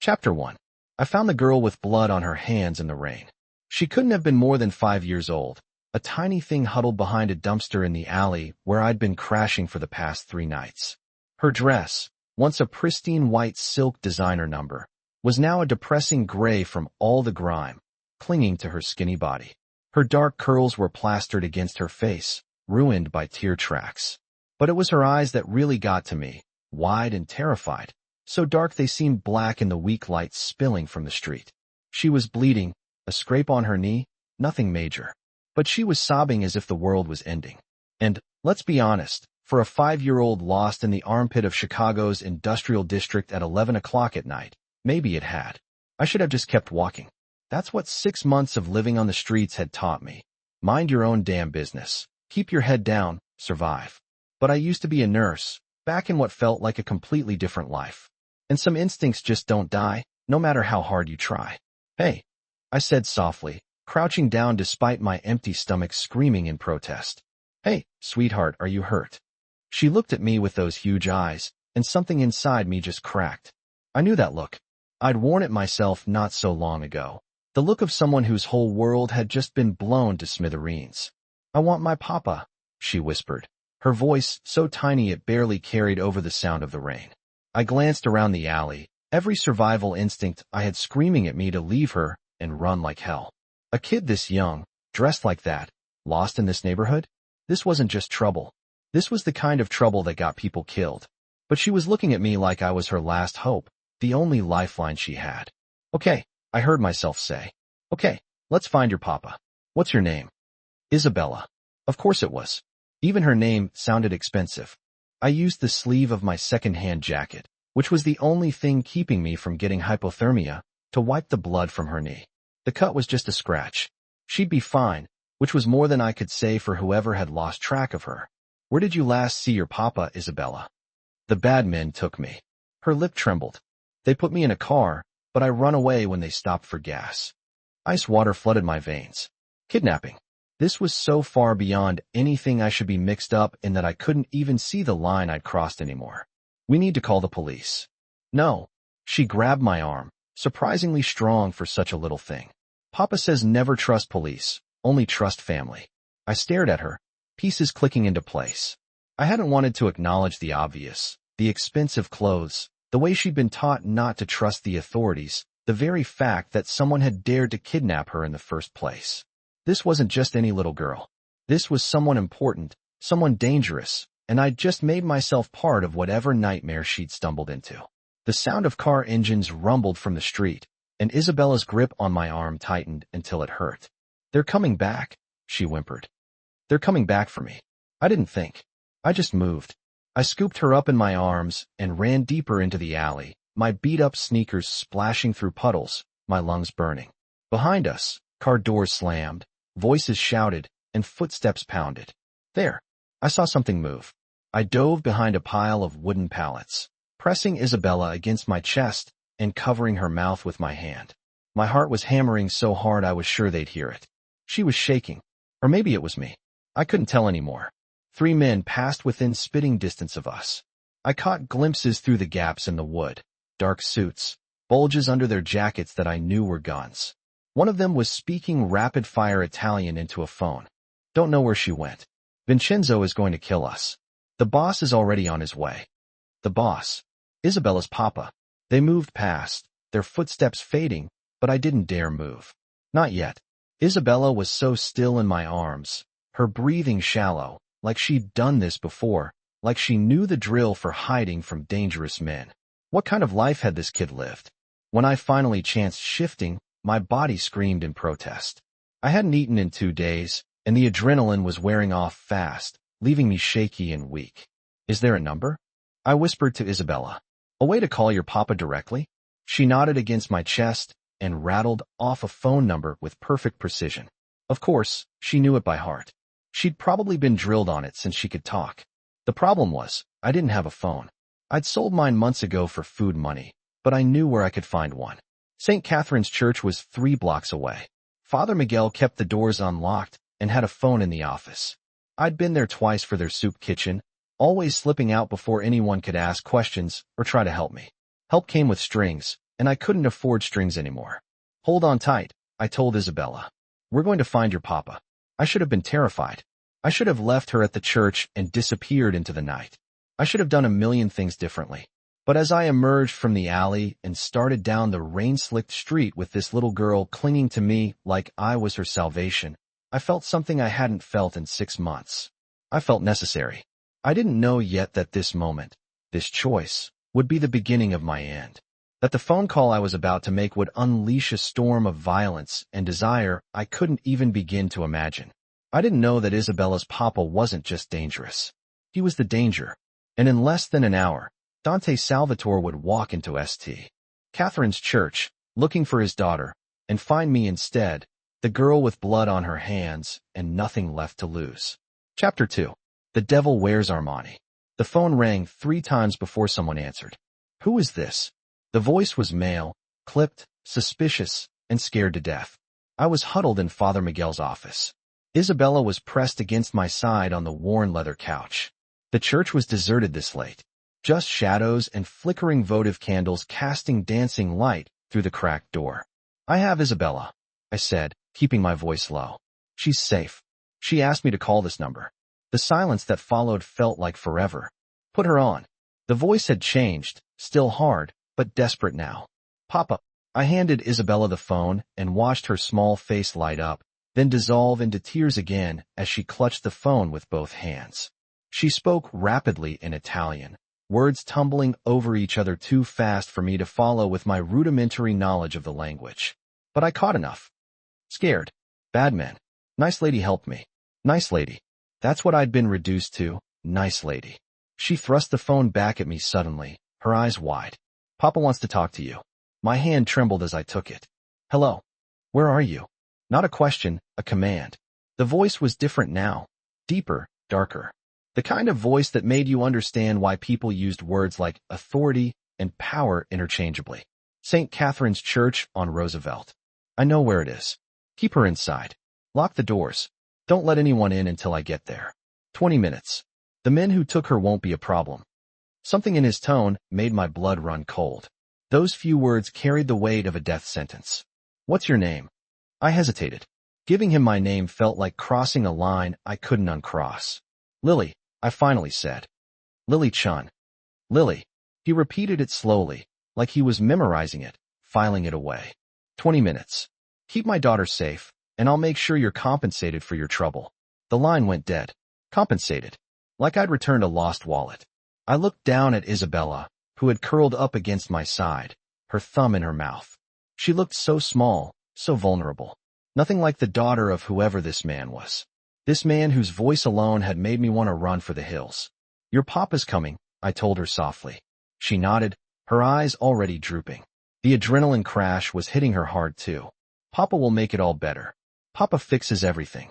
Chapter 1. I found the girl with blood on her hands in the rain. She couldn't have been more than 5 years old, a tiny thing huddled behind a dumpster in the alley where I'd been crashing for the past 3 nights. Her dress, once a pristine white silk designer number, was now a depressing gray from all the grime clinging to her skinny body. Her dark curls were plastered against her face, ruined by tear tracks. But it was her eyes that really got to me, wide and terrified, so dark they seemed black in the weak light spilling from the street. She was bleeding, a scrape on her knee, nothing major. But she was sobbing as if the world was ending. And, let's be honest, for a 5-year-old lost in the armpit of Chicago's industrial district at 11 o'clock at night, maybe it had. I should have just kept walking. That's what 6 months of living on the streets had taught me. Mind your own damn business. Keep your head down, survive. But I used to be a nurse, back in what felt like a completely different life. And some instincts just don't die, no matter how hard you try. Hey, I said softly, crouching down despite my empty stomach screaming in protest. Hey, sweetheart, are you hurt? She looked at me with those huge eyes, and something inside me just cracked. I knew that look. I'd worn it myself not so long ago. The look of someone whose whole world had just been blown to smithereens. I want my papa, she whispered, her voice so tiny it barely carried over the sound of the rain. I glanced around the alley, every survival instinct I had screaming at me to leave her and run like hell. A kid this young, dressed like that, lost in this neighborhood? This wasn't just trouble. This was the kind of trouble that got people killed. But she was looking at me like I was her last hope, the only lifeline she had. Okay, I heard myself say. Okay, let's find your papa. What's your name? Isabella. Of course it was. Even her name sounded expensive. I used the sleeve of my second-hand jacket, which was the only thing keeping me from getting hypothermia, to wipe the blood from her knee. The cut was just a scratch. She'd be fine, which was more than I could say for whoever had lost track of her. Where did you last see your papa, Isabella? The bad men took me. Her lip trembled. They put me in a car, but I run away when they stopped for gas. Ice water flooded my veins. Kidnapping. This was so far beyond anything I should be mixed up in that I couldn't even see the line I'd crossed anymore. We need to call the police. No. She grabbed my arm, surprisingly strong for such a little thing. Papa says never trust police, only trust family. I stared at her, pieces clicking into place. I hadn't wanted to acknowledge the obvious, the expensive clothes, the way she'd been taught not to trust the authorities, the very fact that someone had dared to kidnap her in the first place. This wasn't just any little girl. This was someone important, someone dangerous, and I'd just made myself part of whatever nightmare she'd stumbled into. The sound of car engines rumbled from the street, and Isabella's grip on my arm tightened until it hurt. They're coming back, she whimpered. They're coming back for me. I didn't think. I just moved. I scooped her up in my arms and ran deeper into the alley, my beat-up sneakers splashing through puddles, my lungs burning. Behind us, car doors slammed, voices shouted, and footsteps pounded. There. I saw something move. I dove behind a pile of wooden pallets, pressing Isabella against my chest and covering her mouth with my hand. My heart was hammering so hard I was sure they'd hear it. She was shaking. Or maybe it was me. I couldn't tell anymore. 3 men passed within spitting distance of us. I caught glimpses through the gaps in the wood, dark suits, bulges under their jackets that I knew were guns. One of them was speaking rapid-fire Italian into a phone. Don't know where she went. Vincenzo is going to kill us. The boss is already on his way. The boss. Isabella's papa. They moved past, their footsteps fading, but I didn't dare move. Not yet. Isabella was so still in my arms, her breathing shallow, like she'd done this before, like she knew the drill for hiding from dangerous men. What kind of life had this kid lived? When I finally chanced shifting, my body screamed in protest. I hadn't eaten in 2 days, and the adrenaline was wearing off fast, leaving me shaky and weak. Is there a number? I whispered to Isabella. A way to call your papa directly? She nodded against my chest and rattled off a phone number with perfect precision. Of course, she knew it by heart. She'd probably been drilled on it since she could talk. The problem was, I didn't have a phone. I'd sold mine months ago for food money, but I knew where I could find one. St. Catherine's Church was 3 blocks away. Father Miguel kept the doors unlocked and had a phone in the office. I'd been there twice for their soup kitchen, always slipping out before anyone could ask questions or try to help me. Help came with strings, and I couldn't afford strings anymore. Hold on tight, I told Isabella. We're going to find your papa. I should have been terrified. I should have left her at the church and disappeared into the night. I should have done a million things differently. But as I emerged from the alley and started down the rain-slicked street with this little girl clinging to me like I was her salvation, I felt something I hadn't felt in 6 months. I felt necessary. I didn't know yet that this moment, this choice, would be the beginning of my end. That the phone call I was about to make would unleash a storm of violence and desire I couldn't even begin to imagine. I didn't know that Isabella's papa wasn't just dangerous. He was the danger. And in less than an hour, Dante Salvatore would walk into St. Catherine's church, looking for his daughter, and find me instead, the girl with blood on her hands and nothing left to lose. Chapter 2. The Devil Wears Armani. The phone rang 3 times before someone answered. Who is this? The voice was male, clipped, suspicious, and scared to death. I was huddled in Father Miguel's office. Isabella was pressed against my side on the worn leather couch. The church was deserted this late. Just shadows and flickering votive candles casting dancing light through the cracked door. I have Isabella, I said, keeping my voice low. She's safe. She asked me to call this number. The silence that followed felt like forever. Put her on. The voice had changed, still hard, but desperate now. Papa. I handed Isabella the phone and watched her small face light up, then dissolve into tears again as she clutched the phone with both hands. She spoke rapidly in Italian, words tumbling over each other too fast for me to follow with my rudimentary knowledge of the language. But I caught enough. Scared. Bad men. Nice lady helped me. Nice lady. That's what I'd been reduced to, nice lady. She thrust the phone back at me suddenly, her eyes wide. Papa wants to talk to you. My hand trembled as I took it. Hello. Where are you? Not a question, a command. The voice was different now. Deeper, darker. The kind of voice that made you understand why people used words like authority and power interchangeably. St. Catherine's Church on Roosevelt. I know where it is. Keep her inside. Lock the doors. Don't let anyone in until I get there. 20 minutes. The men who took her won't be a problem. Something in his tone made my blood run cold. Those few words carried the weight of a death sentence. What's your name? I hesitated. Giving him my name felt like crossing a line I couldn't uncross. Lily, I finally said. Lily Chun. Lily. He repeated it slowly, like he was memorizing it, filing it away. 20 minutes. Keep my daughter safe, and I'll make sure you're compensated for your trouble. The line went dead. Compensated. Like I'd returned a lost wallet. I looked down at Isabella, who had curled up against my side, her thumb in her mouth. She looked so small, so vulnerable. Nothing like the daughter of whoever this man was. This man whose voice alone had made me want to run for the hills. Your papa's coming, I told her softly. She nodded, her eyes already drooping. The adrenaline crash was hitting her hard too. Papa will make it all better. Papa fixes everything.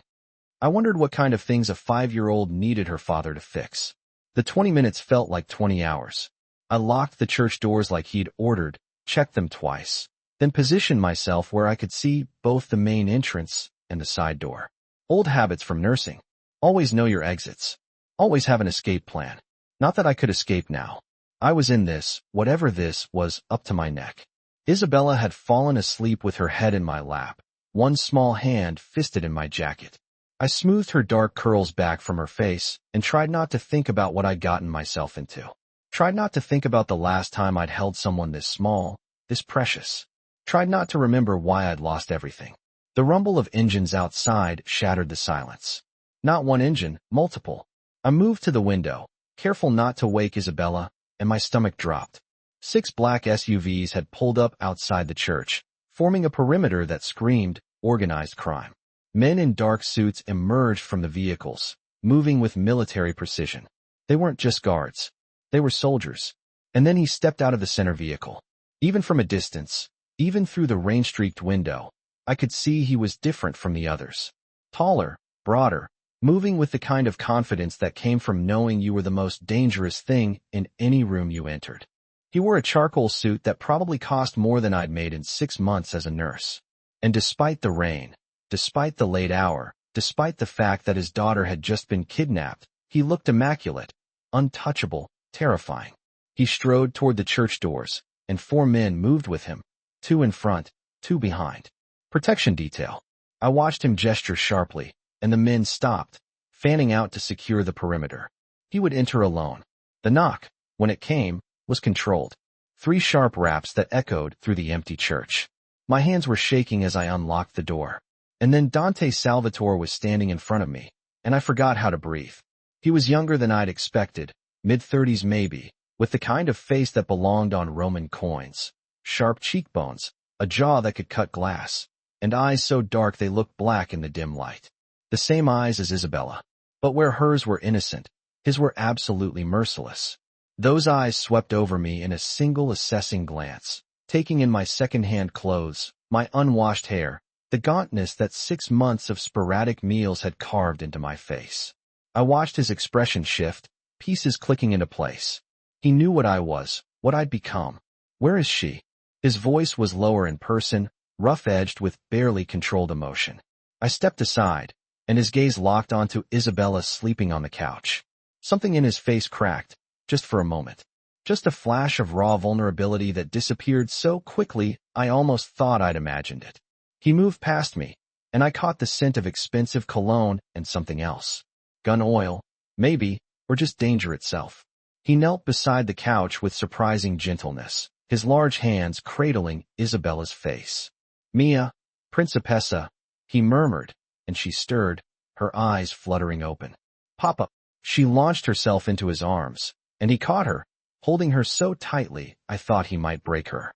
I wondered what kind of things a 5-year-old needed her father to fix. The 20 minutes felt like 20 hours. I locked the church doors like he'd ordered, checked them twice, then positioned myself where I could see both the main entrance and the side door. Old habits from nursing. Always know your exits. Always have an escape plan. Not that I could escape now. I was in this, whatever this was, up to my neck. Isabella had fallen asleep with her head in my lap, one small hand fisted in my jacket. I smoothed her dark curls back from her face and tried not to think about what I'd gotten myself into. Tried not to think about the last time I'd held someone this small, this precious. Tried not to remember why I'd lost everything. The rumble of engines outside shattered the silence. Not one engine, multiple. I moved to the window, careful not to wake Isabella, and my stomach dropped. 6 black SUVs had pulled up outside the church, forming a perimeter that screamed organized crime. Men in dark suits emerged from the vehicles, moving with military precision. They weren't just guards. They were soldiers. And then he stepped out of the center vehicle. Even from a distance, even through the rain-streaked window, I could see he was different from the others. Taller, broader, moving with the kind of confidence that came from knowing you were the most dangerous thing in any room you entered. He wore a charcoal suit that probably cost more than I'd made in 6 months as a nurse. And despite the rain, despite the late hour, despite the fact that his daughter had just been kidnapped, he looked immaculate, untouchable, terrifying. He strode toward the church doors, and 4 men moved with him, 2 in front, 2 behind. Protection detail. I watched him gesture sharply, and the men stopped, fanning out to secure the perimeter. He would enter alone. The knock, when it came, was controlled. 3 sharp raps that echoed through the empty church. My hands were shaking as I unlocked the door. And then Dante Salvatore was standing in front of me, and I forgot how to breathe. He was younger than I'd expected, mid-30s maybe, with the kind of face that belonged on Roman coins. Sharp cheekbones, a jaw that could cut glass, and eyes so dark they looked black in the dim light. The same eyes as Isabella. But where hers were innocent, his were absolutely merciless. Those eyes swept over me in a single assessing glance, taking in my second-hand clothes, my unwashed hair, the gauntness that 6 months of sporadic meals had carved into my face. I watched his expression shift, pieces clicking into place. He knew what I was, what I'd become. Where is she? His voice was lower in person, rough-edged with barely controlled emotion. I stepped aside, and his gaze locked onto Isabella sleeping on the couch. Something in his face cracked, just for a moment. Just a flash of raw vulnerability that disappeared so quickly I almost thought I'd imagined it. He moved past me, and I caught the scent of expensive cologne and something else. Gun oil, maybe, or just danger itself. He knelt beside the couch with surprising gentleness, his large hands cradling Isabella's face. "Mia, Principessa," he murmured, and she stirred, her eyes fluttering open. "Papa." She launched herself into his arms, and he caught her, holding her so tightly I thought he might break her.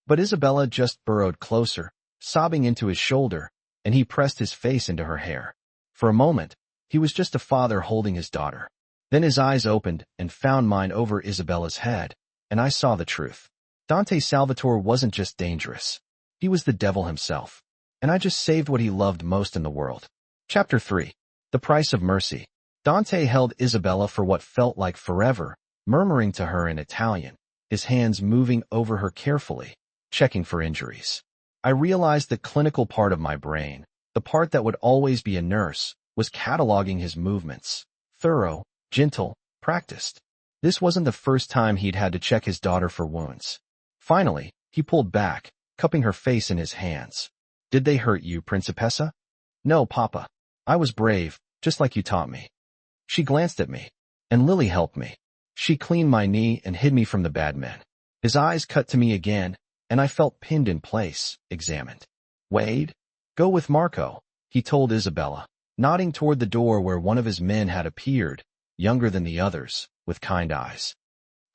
But Isabella just burrowed closer, sobbing into his shoulder, and he pressed his face into her hair. For a moment, he was just a father holding his daughter. Then his eyes opened and found mine over Isabella's head, and I saw the truth. Dante Salvatore wasn't just dangerous. He was the devil himself, and I just saved what he loved most in the world. Chapter 3. The Price of Mercy. Dante held Isabella for what felt like forever, murmuring to her in Italian, his hands moving over her carefully, checking for injuries. I realized the clinical part of my brain, the part that would always be a nurse, was cataloging his movements. Thorough, gentle, practiced. This wasn't the first time he'd had to check his daughter for wounds. Finally, he pulled back, cupping her face in his hands. "Did they hurt you, Principessa?" "No, Papa. I was brave, just like you taught me." She glanced at me, and Lily helped me. She cleaned my knee and hid me from the bad men. His eyes cut to me again, and I felt pinned in place, examined. "Wade? Go with Marco," he told Isabella, nodding toward the door where one of his men had appeared, younger than the others, with kind eyes.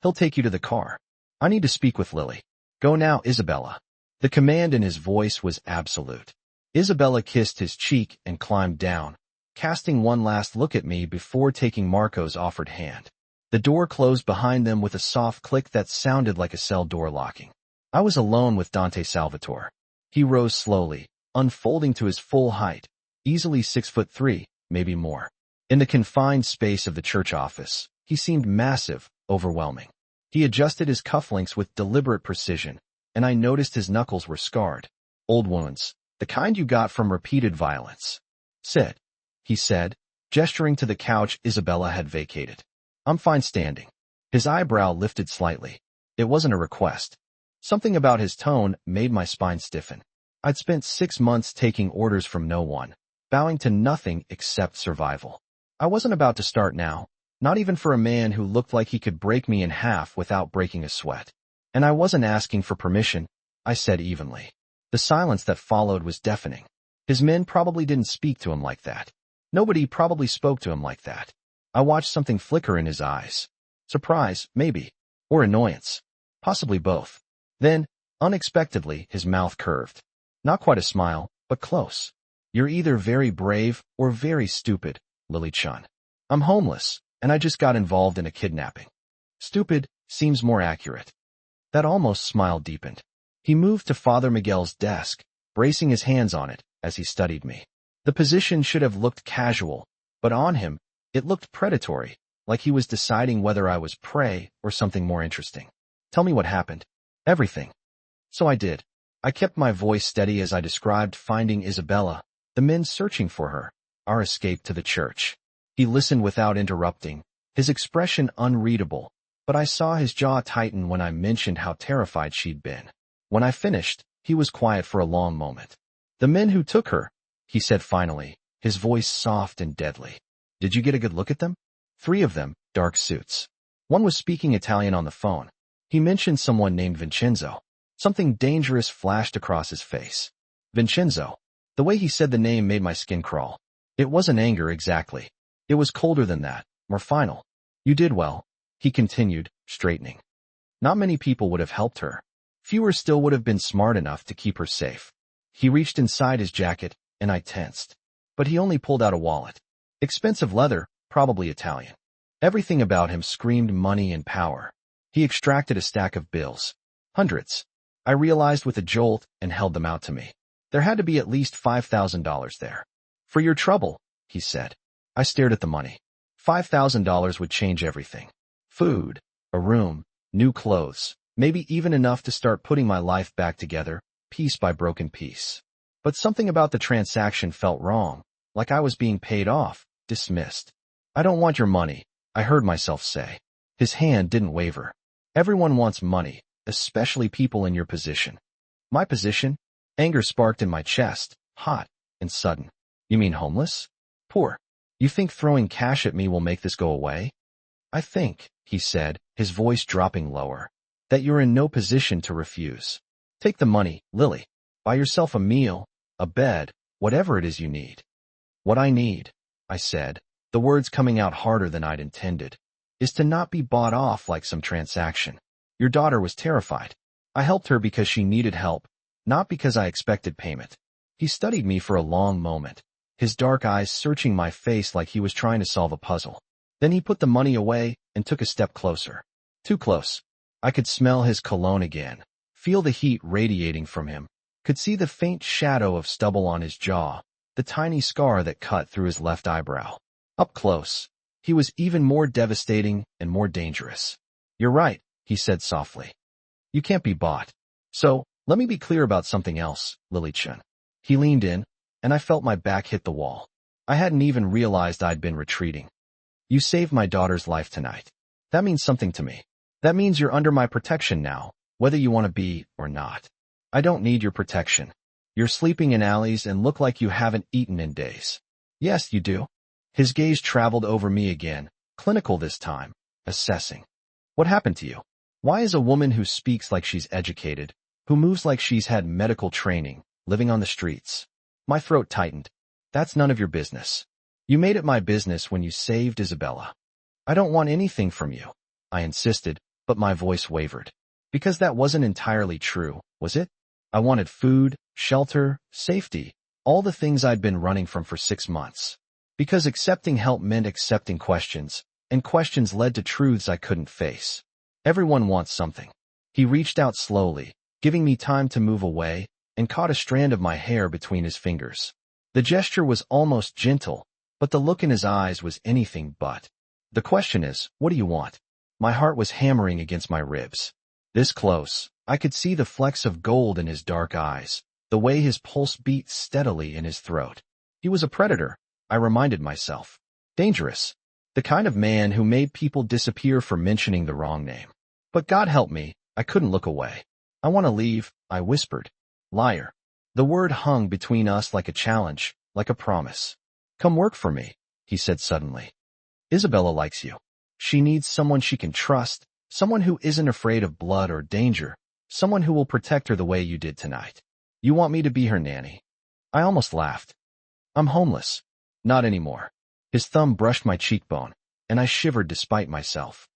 "He'll take you to the car. I need to speak with Lily. Go now, Isabella." The command in his voice was absolute. Isabella kissed his cheek and climbed down, casting one last look at me before taking Marco's offered hand. The door closed behind them with a soft click that sounded like a cell door locking. I was alone with Dante Salvatore. He rose slowly, unfolding to his full height, easily 6'3", maybe more. In the confined space of the church office, he seemed massive, overwhelming. He adjusted his cufflinks with deliberate precision, and I noticed his knuckles were scarred. Old wounds, the kind you got from repeated violence. "Sit," he said, gesturing to the couch Isabella had vacated. "I'm fine standing." His eyebrow lifted slightly. It wasn't a request. Something about his tone made my spine stiffen. I'd spent 6 months taking orders from no one, bowing to nothing except survival. I wasn't about to start now, not even for a man who looked like he could break me in half without breaking a sweat. And I wasn't asking for permission, I said evenly. The silence that followed was deafening. His men probably didn't speak to him like that. Nobody probably spoke to him like that. I watched something flicker in his eyes. Surprise, maybe. Or annoyance. Possibly both. Then, unexpectedly, his mouth curved. Not quite a smile, but close. "You're either very brave or very stupid, Lily-chan. I'm homeless, and I just got involved in a kidnapping." Stupid seems more accurate. That almost smile deepened. He moved to Father Miguel's desk, bracing his hands on it as he studied me. The position should have looked casual, but on him, it looked predatory, like he was deciding whether I was prey or something more interesting. "Tell me what happened." "Everything." So I did. I kept my voice steady as I described finding Isabella, the men searching for her, our escape to the church. He listened without interrupting, his expression unreadable, but I saw his jaw tighten when I mentioned how terrified she'd been. When I finished, he was quiet for a long moment. "The men who took her," he said finally, his voice soft and deadly. "Did you get a good look at them?" "3 of them, dark suits. One was speaking Italian on the phone. He mentioned someone named Vincenzo." Something dangerous flashed across his face. Vincenzo. The way he said the name made my skin crawl. It wasn't anger exactly. It was colder than that, more final. "You did well," he continued, straightening. "Not many people would have helped her. Fewer still would have been smart enough to keep her safe." He reached inside his jacket, and I tensed. But he only pulled out a wallet. Expensive leather, probably Italian. Everything about him screamed money and power. He extracted a stack of bills. Hundreds. I realized with a jolt and held them out to me. There had to be at least $5,000 there. "For your trouble," he said. I stared at the money. $5,000 would change everything. Food, a room, new clothes, maybe even enough to start putting my life back together, piece by broken piece. But something about the transaction felt wrong, like I was being paid off, dismissed. "I don't want your money," I heard myself say. His hand didn't waver. "Everyone wants money, especially people in your position." My position? Anger sparked in my chest, hot and sudden. "You mean homeless? Poor? You think throwing cash at me will make this go away?" "I think," he said, his voice dropping lower, "that you're in no position to refuse. Take the money, Lily. Buy yourself a meal, a bed, whatever it is you need." "What I need," I said, the words coming out harder than I'd intended, "is to not be bought off like some transaction. Your daughter was terrified. I helped her because she needed help, not because I expected payment." He studied me for a long moment, his dark eyes searching my face like he was trying to solve a puzzle. Then he put the money away and took a step closer. Too close. I could smell his cologne again, feel the heat radiating from him, could see the faint shadow of stubble on his jaw, the tiny scar that cut through his left eyebrow. Up close, he was even more devastating and more dangerous. "You're right," he said softly. "You can't be bought. So, let me be clear about something else, Lily-chan." He leaned in, and I felt my back hit the wall. I hadn't even realized I'd been retreating. "You saved my daughter's life tonight. That means something to me. That means you're under my protection now, whether you want to be or not." "I don't need your protection. You're sleeping in alleys and look like you haven't eaten in days." "Yes, you do." His gaze traveled over me again, clinical this time, assessing. "What happened to you? Why is a woman who speaks like she's educated, who moves like she's had medical training, living on the streets?" My throat tightened. "That's none of your business. You made it my business when you saved Isabella." "I don't want anything from you," I insisted, but my voice wavered. Because that wasn't entirely true, was it? I wanted food, shelter, safety, all the things I'd been running from for 6 months. Because accepting help meant accepting questions, and questions led to truths I couldn't face. Everyone wants something. He reached out slowly, giving me time to move away, and caught a strand of my hair between his fingers. The gesture was almost gentle, but the look in his eyes was anything but. "The question is, what do you want?" My heart was hammering against my ribs. This close, I could see the flecks of gold in his dark eyes, the way his pulse beat steadily in his throat. He was a predator, I reminded myself. Dangerous. The kind of man who made people disappear for mentioning the wrong name. But God help me, I couldn't look away. "I want to leave," I whispered. "Liar." The word hung between us like a challenge, like a promise. "Come work for me," he said suddenly. "Isabella likes you. She needs someone she can trust, someone who isn't afraid of blood or danger, someone who will protect her the way you did tonight. You want me to be her nanny?" I almost laughed. "I'm homeless." "Not anymore." His thumb brushed my cheekbone, and I shivered despite myself.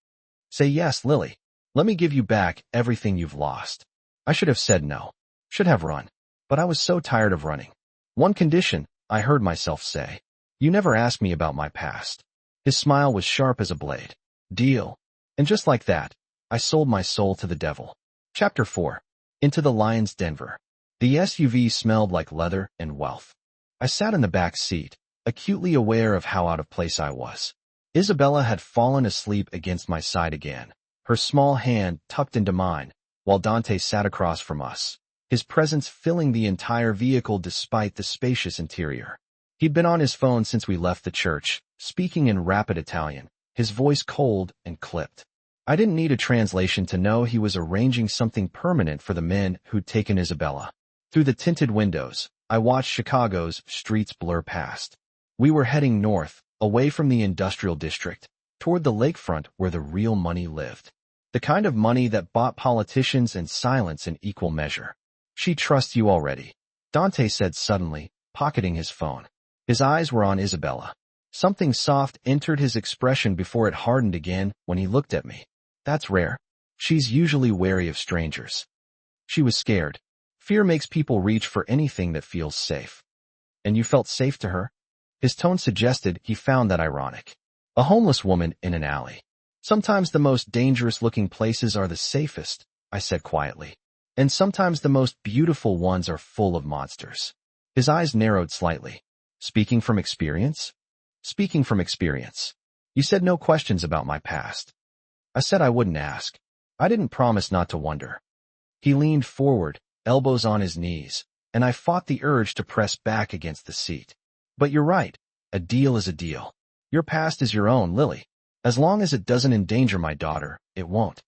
"Say yes, Lily. Let me give you back everything you've lost." I should have said no. Should have run. But I was so tired of running. "One condition," I heard myself say. "You never asked me about my past." His smile was sharp as a blade. "Deal." And just like that, I sold my soul to the devil. Chapter 4. Into the Lion's Denver. The SUV smelled like leather and wealth. I sat in the back seat, acutely aware of how out of place I was. Isabella had fallen asleep against my side again, her small hand tucked into mine, while Dante sat across from us, his presence filling the entire vehicle despite the spacious interior. He'd been on his phone since we left the church, speaking in rapid Italian, his voice cold and clipped. I didn't need a translation to know he was arranging something permanent for the men who'd taken Isabella. Through the tinted windows, I watched Chicago's streets blur past. We were heading north, away from the industrial district, toward the lakefront where the real money lived. The kind of money that bought politicians and silence in equal measure. She trusts you already, Dante said suddenly, pocketing his phone. His eyes were on Isabella. Something soft entered his expression before it hardened again when he looked at me. That's rare. She's usually wary of strangers. She was scared. Fear makes people reach for anything that feels safe. And you felt safe to her? His tone suggested he found that ironic. A homeless woman in an alley. Sometimes the most dangerous-looking places are the safest, I said quietly. And sometimes the most beautiful ones are full of monsters. His eyes narrowed slightly. Speaking from experience? Speaking from experience. You said no questions about my past. I said I wouldn't ask. I didn't promise not to wonder. He leaned forward, elbows on his knees, and I fought the urge to press back against the seat. But you're right. A deal is a deal. Your past is your own, Lily. As long as it doesn't endanger my daughter, it won't.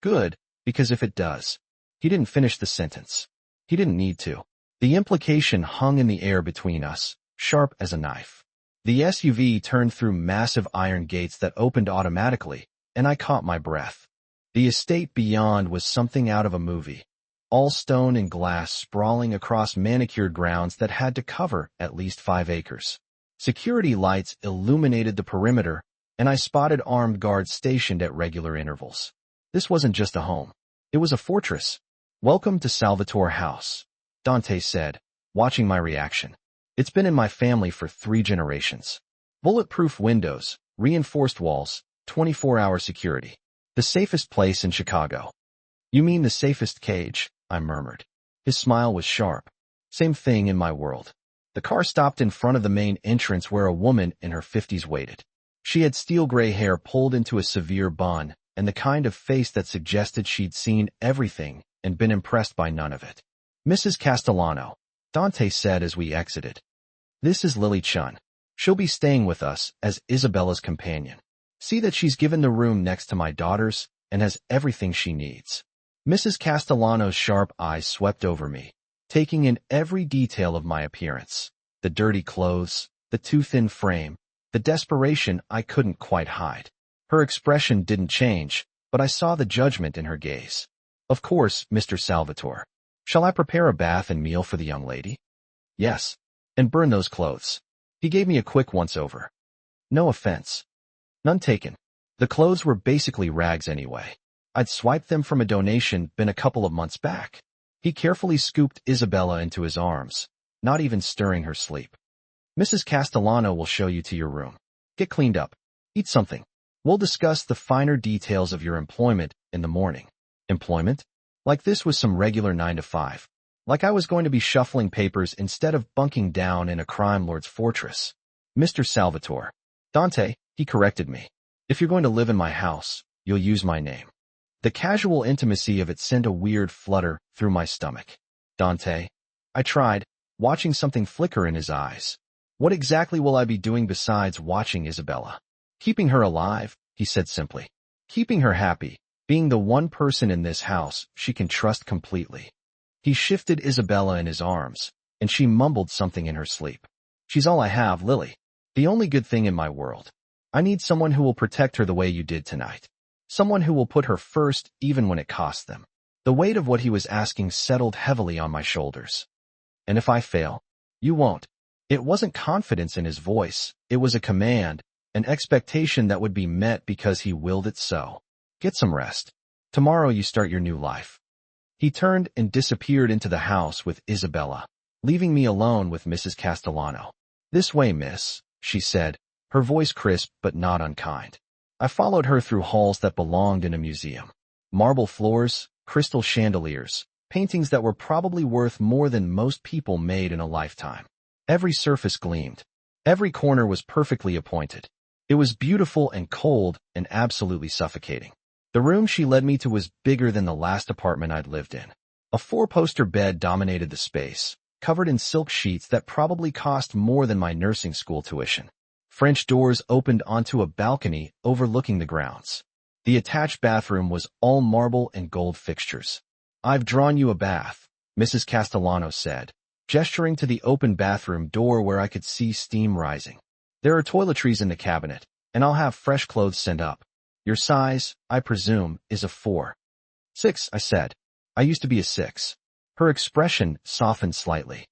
Good, because if it does. He didn't finish the sentence. He didn't need to. The implication hung in the air between us, sharp as a knife. The SUV turned through massive iron gates that opened automatically, and I caught my breath. The estate beyond was something out of a movie. All stone and glass sprawling across manicured grounds that had to cover at least 5 acres. Security lights illuminated the perimeter, and I spotted armed guards stationed at regular intervals. This wasn't just a home. It was a fortress. Welcome to Salvatore House, Dante said, watching my reaction. It's been in my family for 3 generations. Bulletproof windows, reinforced walls, 24-hour security. The safest place in Chicago. You mean the safest cage? I murmured. His smile was sharp. Same thing in my world. The car stopped in front of the main entrance where a woman in her 50s waited. She had steel-gray hair pulled into a severe bun, and the kind of face that suggested she'd seen everything and been impressed by none of it. Mrs. Castellano, Dante said as we exited. This is Lily Chun. She'll be staying with us as Isabella's companion. See that she's given the room next to my daughter's and has everything she needs. Mrs. Castellano's sharp eyes swept over me, taking in every detail of my appearance. The dirty clothes, the too thin frame, the desperation I couldn't quite hide. Her expression didn't change, but I saw the judgment in her gaze. Of course, Mr. Salvatore. Shall I prepare a bath and meal for the young lady? Yes. And burn those clothes. He gave me a quick once-over. No offense. None taken. The clothes were basically rags anyway. I'd swiped them from a donation bin a couple of months back. He carefully scooped Isabella into his arms, not even stirring her sleep. Mrs. Castellano will show you to your room. Get cleaned up. Eat something. We'll discuss the finer details of your employment in the morning. Employment? Like this was some regular 9-to-5. Like I was going to be shuffling papers instead of bunking down in a crime lord's fortress. Mr. Salvatore. Dante, he corrected me. If you're going to live in my house, you'll use my name. The casual intimacy of it sent a weird flutter through my stomach. Dante. I tried, watching something flicker in his eyes. What exactly will I be doing besides watching Isabella? Keeping her alive, he said simply. Keeping her happy, being the one person in this house she can trust completely. He shifted Isabella in his arms, and she mumbled something in her sleep. She's all I have, Lily. The only good thing in my world. I need someone who will protect her the way you did tonight. Someone who will put her first even when it costs them. The weight of what he was asking settled heavily on my shoulders. And if I fail, you won't. It wasn't confidence in his voice. It was a command, an expectation that would be met because he willed it so. Get some rest. Tomorrow you start your new life. He turned and disappeared into the house with Isabella, leaving me alone with Mrs. Castellano. This way, miss, she said, her voice crisp but not unkind. I followed her through halls that belonged in a museum. Marble floors, crystal chandeliers, paintings that were probably worth more than most people made in a lifetime. Every surface gleamed. Every corner was perfectly appointed. It was beautiful and cold and absolutely suffocating. The room she led me to was bigger than the last apartment I'd lived in. A 4-poster bed dominated the space, covered in silk sheets that probably cost more than my nursing school tuition. French doors opened onto a balcony overlooking the grounds. The attached bathroom was all marble and gold fixtures. "I've drawn you a bath," Mrs. Castellano said, gesturing to the open bathroom door where I could see steam rising. "There are toiletries in the cabinet, and I'll have fresh clothes sent up. Your size, I presume, is a 4. 6, I said. I used to be a 6. Her expression softened slightly.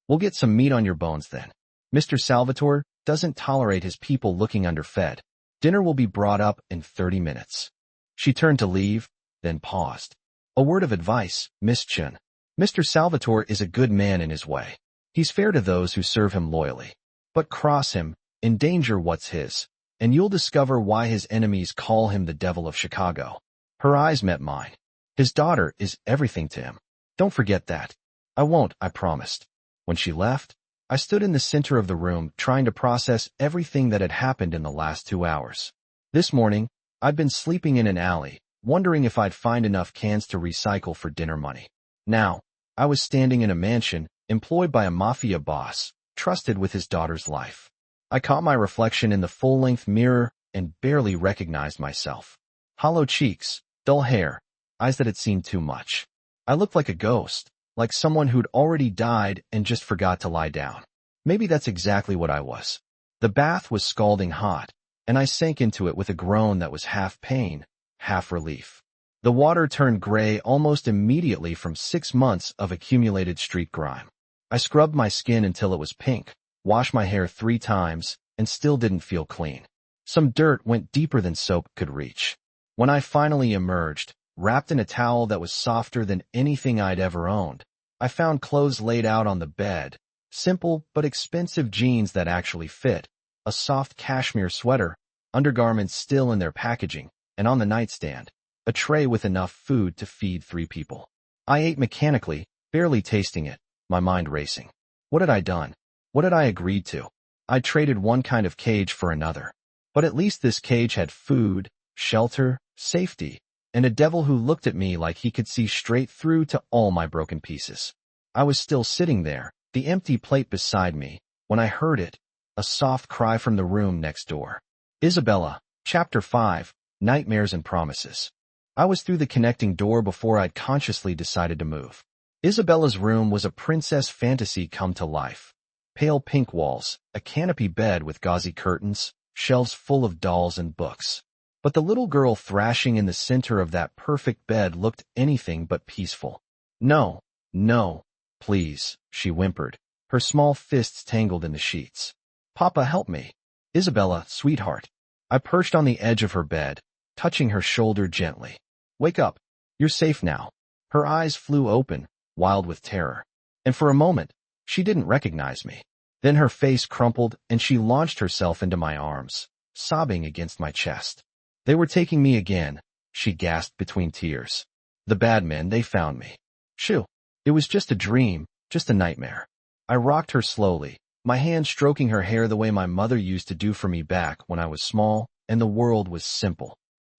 "We'll get some meat on your bones then. Mr. Salvatore doesn't tolerate his people looking underfed. Dinner will be brought up in 30 minutes. She turned to leave, then paused. "A word of advice, Miss Chun. Mr. Salvatore is a good man in his way. He's fair to those who serve him loyally. But cross him, endanger what's his, and you'll discover why his enemies call him the Devil of Chicago." Her eyes met mine. "His daughter is everything to him. Don't forget that." "I won't," I promised. When she left, I stood in the center of the room trying to process everything that had happened in the last 2 hours. This morning, I'd been sleeping in an alley, wondering if I'd find enough cans to recycle for dinner money. Now, I was standing in a mansion, employed by a Mafia boss, trusted with his daughter's life. I caught my reflection in the full-length mirror and barely recognized myself. Hollow cheeks, dull hair, eyes that had seen too much. I looked like a ghost, like someone who'd already died and just forgot to lie down. Maybe that's exactly what I was. The bath was scalding hot, and I sank into it with a groan that was half pain, half relief. The water turned gray almost immediately from 6 months of accumulated street grime. I scrubbed my skin until it was pink, washed my hair 3 times, and still didn't feel clean. Some dirt went deeper than soap could reach. When I finally emerged, wrapped in a towel that was softer than anything I'd ever owned, I found clothes laid out on the bed, simple but expensive jeans that actually fit, a soft cashmere sweater, undergarments still in their packaging, and on the nightstand, a tray with enough food to feed 3 people. I ate mechanically, barely tasting it, my mind racing. What had I done? What had I agreed to? I'd traded one kind of cage for another. But at least this cage had food, shelter, safety, and a devil who looked at me like he could see straight through to all my broken pieces. I was still sitting there, the empty plate beside me, when I heard it, a soft cry from the room next door. Isabella, Chapter 5, Nightmares and Promises. I was through the connecting door before I'd consciously decided to move. Isabella's room was a princess fantasy come to life. Pale pink walls, a canopy bed with gauzy curtains, shelves full of dolls and books. But the little girl thrashing in the center of that perfect bed looked anything but peaceful. "No, no, please," she whimpered, her small fists tangled in the sheets. "Papa, help me." "Isabella, sweetheart." I perched on the edge of her bed, touching her shoulder gently. "Wake up. You're safe now." Her eyes flew open, wild with terror. And for a moment, she didn't recognize me. Then her face crumpled and she launched herself into my arms, sobbing against my chest. "They were taking me again," she gasped between tears. "The bad men, they found me. Shoo. It was just a dream, just a nightmare." I rocked her slowly, my hand stroking her hair the way my mother used to do for me back when I was small and the world was simple.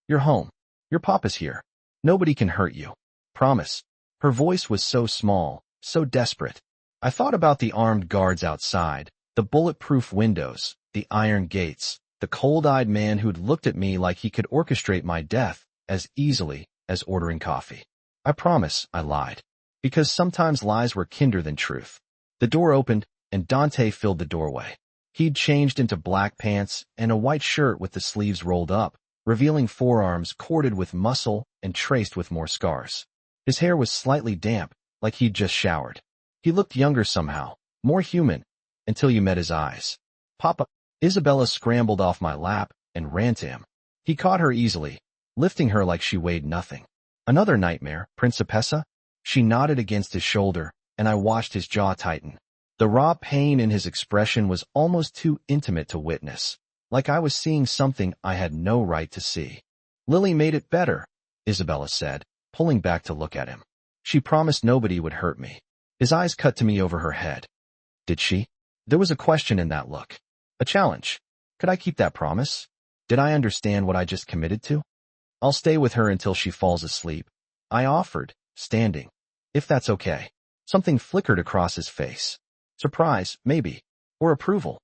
"You're home. Your papa's here. Nobody can hurt you. Promise." Her voice was so small, so desperate. I thought about the armed guards outside, the bulletproof windows, the iron gates, the cold-eyed man who'd looked at me like he could orchestrate my death as easily as ordering coffee. "I promise," I lied, because sometimes lies were kinder than truth. The door opened, and Dante filled the doorway. He'd changed into black pants and a white shirt with the sleeves rolled up, revealing forearms corded with muscle and traced with more scars. His hair was slightly damp, like he'd just showered. He looked younger somehow, more human, until you met his eyes. "Papa." Isabella scrambled off my lap and ran to him. He caught her easily, lifting her like she weighed nothing. "Another nightmare, Principessa?" She nodded against his shoulder, and I watched his jaw tighten. The raw pain in his expression was almost too intimate to witness, like I was seeing something I had no right to see. "Lily made it better," Isabella said, pulling back to look at him. "She promised nobody would hurt me." His eyes cut to me over her head. "Did she?" There was a question in that look. A challenge. Could I keep that promise? Did I understand what I just committed to? "I'll stay with her until she falls asleep," I offered, standing. "If that's okay." Something flickered across his face. Surprise, maybe. Or approval.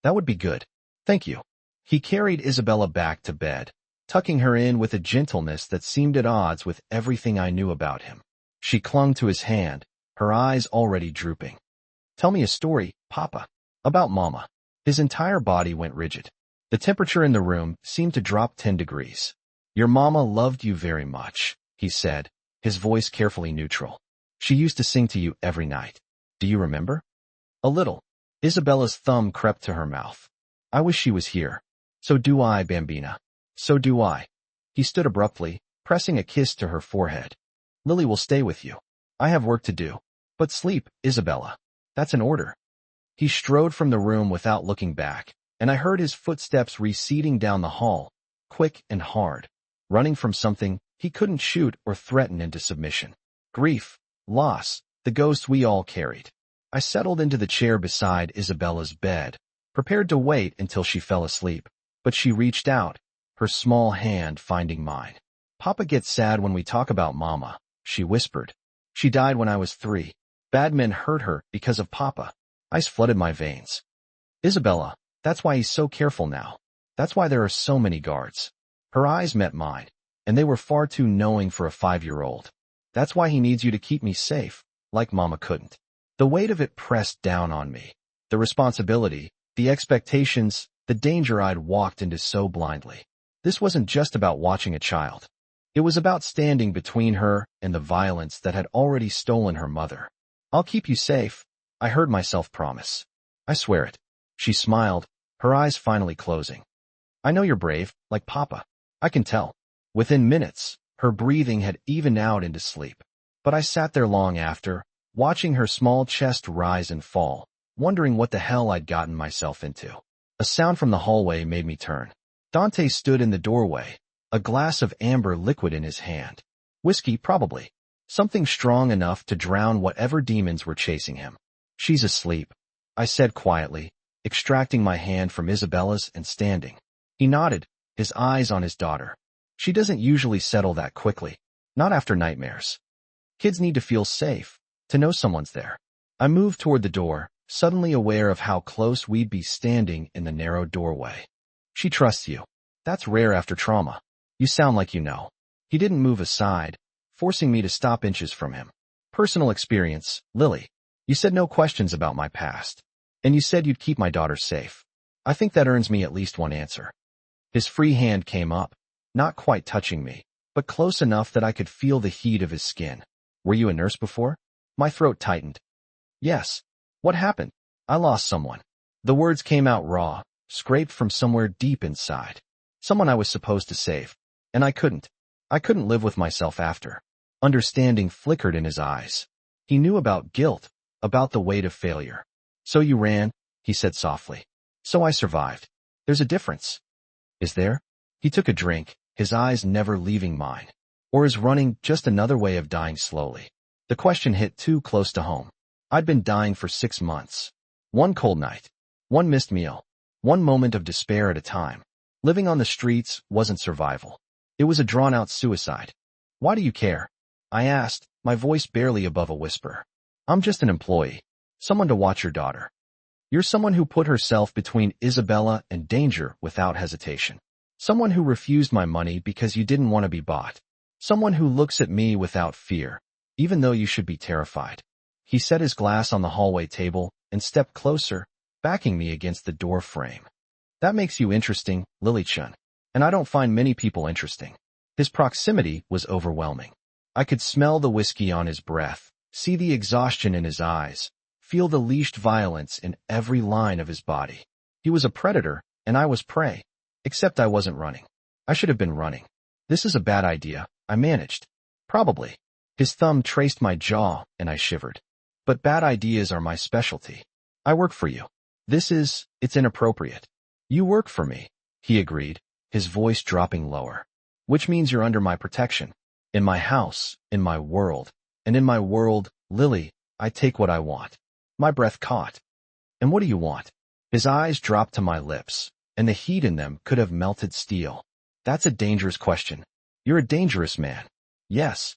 "That would be good. Thank you." He carried Isabella back to bed, tucking her in with a gentleness that seemed at odds with everything I knew about him. She clung to his hand, her eyes already drooping. "Tell me a story, Papa. About Mama." His entire body went rigid. The temperature in the room seemed to drop 10 degrees. "Your mama loved you very much," he said, his voice carefully neutral. "She used to sing to you every night. Do you remember?" "A little." Isabella's thumb crept to her mouth. "I wish she was here." "So do I, Bambina. So do I." He stood abruptly, pressing a kiss to her forehead. "Lily will stay with you. I have work to do. But sleep, Isabella. That's an order." He strode from the room without looking back, and I heard his footsteps receding down the hall, quick and hard, running from something he couldn't shoot or threaten into submission. Grief, loss, the ghost we all carried. I settled into the chair beside Isabella's bed, prepared to wait until she fell asleep, but she reached out, her small hand finding mine. "Papa gets sad when we talk about Mama," she whispered. "She died when I was 3. Bad men hurt her because of Papa." Ice flooded my veins. "Isabella, that's why he's so careful now. That's why there are so many guards." Her eyes met mine, and they were far too knowing for a 5-year-old. "That's why he needs you to keep me safe, like Mama couldn't." The weight of it pressed down on me. The responsibility, the expectations, the danger I'd walked into so blindly. This wasn't just about watching a child. It was about standing between her and the violence that had already stolen her mother. "I'll keep you safe," I heard myself promise. "I swear it." She smiled, her eyes finally closing. "I know you're brave, like Papa. I can tell." Within minutes, her breathing had evened out into sleep. But I sat there long after, watching her small chest rise and fall, wondering what the hell I'd gotten myself into. A sound from the hallway made me turn. Dante stood in the doorway, a glass of amber liquid in his hand. Whiskey, probably. Something strong enough to drown whatever demons were chasing him. "She's asleep," I said quietly, extracting my hand from Isabella's and standing. He nodded, his eyes on his daughter. "She doesn't usually settle that quickly. Not after nightmares. Kids need to feel safe, to know someone's there." I moved toward the door, suddenly aware of how close we'd be standing in the narrow doorway. "She trusts you. That's rare after trauma. You sound like you know." He didn't move aside, forcing me to stop inches from him. "Personal experience, Lily. You said no questions about my past. And you said you'd keep my daughter safe. I think that earns me at least one answer." His free hand came up, not quite touching me, but close enough that I could feel the heat of his skin. "Were you a nurse before?" My throat tightened. "Yes." "What happened?" "I lost someone." The words came out raw, scraped from somewhere deep inside. Someone I was supposed to save. And I couldn't. I couldn't live with myself after. Understanding flickered in his eyes. He knew about guilt, about the weight of failure. "So you ran," he said softly. "So I survived. There's a difference." "Is there?" He took a drink, his eyes never leaving mine. "Or is running just another way of dying slowly?" The question hit too close to home. I'd been dying for 6 months. One cold night. One missed meal. One moment of despair at a time. Living on the streets wasn't survival. It was a drawn-out suicide. "Why do you care?" I asked, my voice barely above a whisper. "I'm just an employee. Someone to watch your daughter." "You're someone who put herself between Isabella and danger without hesitation. Someone who refused my money because you didn't want to be bought. Someone who looks at me without fear, even though you should be terrified." He set his glass on the hallway table and stepped closer, backing me against the door frame. "That makes you interesting, Lily-chan. And I don't find many people interesting." His proximity was overwhelming. I could smell the whiskey on his breath, see the exhaustion in his eyes, feel the leashed violence in every line of his body. He was a predator, and I was prey. Except I wasn't running. I should have been running. "This is a bad idea," I managed. "Probably." His thumb traced my jaw, and I shivered. "But bad ideas are my specialty. I work for you. It's inappropriate." "You work for me," he agreed, his voice dropping lower. "Which means you're under my protection. In my house, in my world. And in my world, Lily, I take what I want." My breath caught. "And what do you want?" His eyes dropped to my lips, and the heat in them could have melted steel. "That's a dangerous question. You're a dangerous man." "Yes."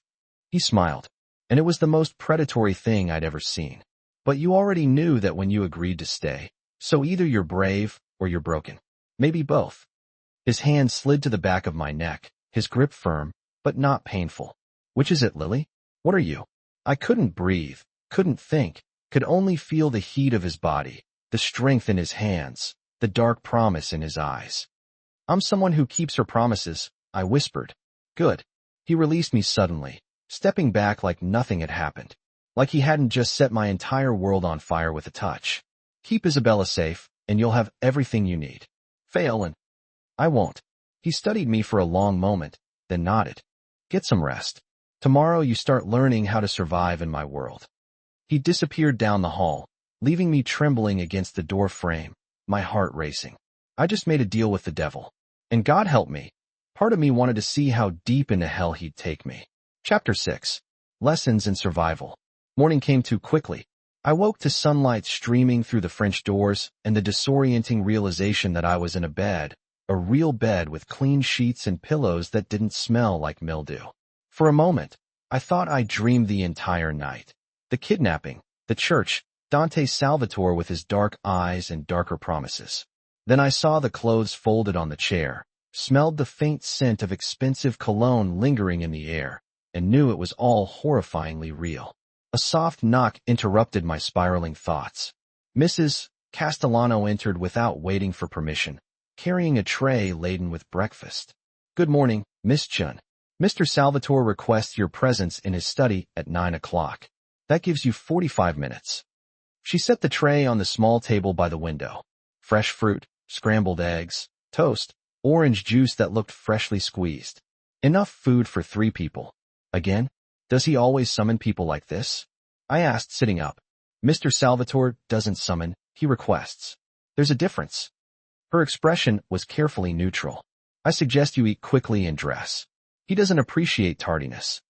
He smiled, and it was the most predatory thing I'd ever seen. "But you already knew that when you agreed to stay. So either you're brave, or you're broken. Maybe both." His hand slid to the back of my neck, his grip firm, but not painful. Which is it, Lily? What are you? I couldn't breathe, couldn't think, could only feel the heat of his body, the strength in his hands, the dark promise in his eyes. I'm someone who keeps her promises, I whispered. Good. He released me suddenly, stepping back like nothing had happened, like he hadn't just set my entire world on fire with a touch. Keep Isabella safe, and you'll have everything you need. Fail and I won't. He studied me for a long moment, then nodded. Get some rest. Tomorrow you start learning how to survive in my world. He disappeared down the hall, leaving me trembling against the door frame, my heart racing. I just made a deal with the devil. And God help me. Part of me wanted to see how deep into hell he'd take me. Chapter 6. Lessons in Survival. Morning came too quickly. I woke to sunlight streaming through the French doors and the disorienting realization that I was in a bed, a real bed with clean sheets and pillows that didn't smell like mildew. For a moment, I thought I dreamed the entire night. The kidnapping, the church, Dante Salvatore with his dark eyes and darker promises. Then I saw the clothes folded on the chair, smelled the faint scent of expensive cologne lingering in the air, and knew it was all horrifyingly real. A soft knock interrupted my spiraling thoughts. Mrs. Castellano entered without waiting for permission, carrying a tray laden with breakfast. Good morning, Miss Chun. Mr. Salvatore requests your presence in his study at 9 o'clock. That gives you 45 minutes. She set the tray on the small table by the window. Fresh fruit, scrambled eggs, toast, orange juice that looked freshly squeezed. Enough food for 3 people. Again? Does he always summon people like this? I asked, sitting up. Mr. Salvatore doesn't summon, he requests. There's a difference. Her expression was carefully neutral. I suggest you eat quickly and dress. He doesn't appreciate tardiness.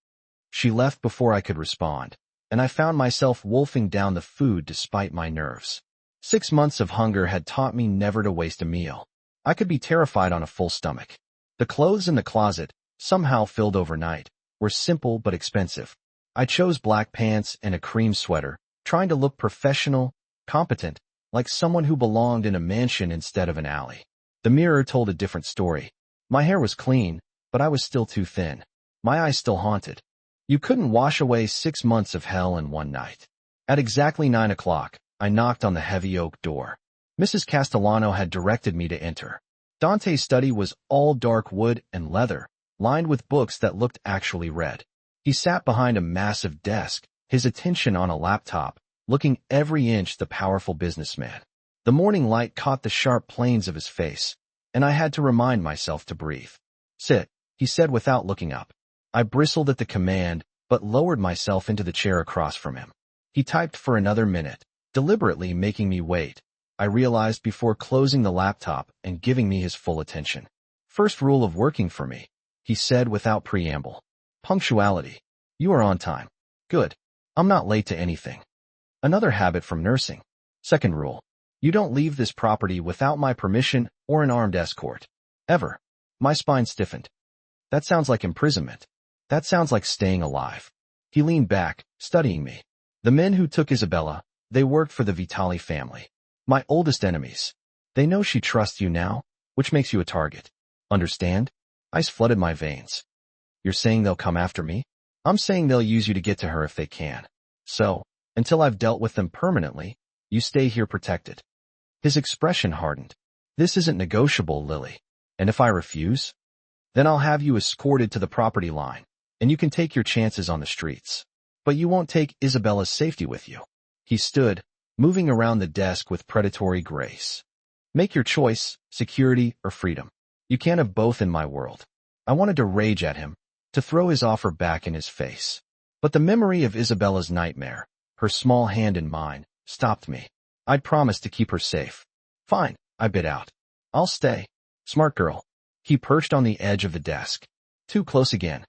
She left before I could respond, and I found myself wolfing down the food despite my nerves. 6 months of hunger had taught me never to waste a meal. I could be terrified on a full stomach. The clothes in the closet, somehow filled overnight, were simple but expensive. I chose black pants and a cream sweater, trying to look professional, competent, like someone who belonged in a mansion instead of an alley. The mirror told a different story. My hair was clean, but I was still too thin. My eyes still haunted. You couldn't wash away 6 months of hell in one night. At exactly 9 o'clock, I knocked on the heavy oak door. Mrs. Castellano had directed me to enter. Dante's study was all dark wood and leather, lined with books that looked actually read. He sat behind a massive desk, his attention on a laptop, looking every inch the powerful businessman. The morning light caught the sharp planes of his face, and I had to remind myself to breathe. Sit, he said without looking up. I bristled at the command, but lowered myself into the chair across from him. He typed for another minute, deliberately making me wait. I realized before closing the laptop and giving me his full attention. First rule of working for me, he said without preamble. Punctuality. You are on time. Good. I'm not late to anything. Another habit from nursing. Second rule. You don't leave this property without my permission or an armed escort. Ever. My spine stiffened. That sounds like imprisonment. That sounds like staying alive. He leaned back, studying me. The men who took Isabella, they worked for the Vitali family. My oldest enemies. They know she trusts you now, which makes you a target. Understand? Ice flooded my veins. You're saying they'll come after me? I'm saying they'll use you to get to her if they can. So, until I've dealt with them permanently, you stay here protected. His expression hardened. This isn't negotiable, Lily. And if I refuse? Then I'll have you escorted to the property line, and you can take your chances on the streets. But you won't take Isabella's safety with you. He stood, moving around the desk with predatory grace. Make your choice, security or freedom. You can't have both in my world. I wanted to rage at him, to throw his offer back in his face. But the memory of Isabella's nightmare, her small hand in mine, stopped me. I'd promised to keep her safe. Fine, I bit out. I'll stay. Smart girl. He perched on the edge of the desk. Too close again.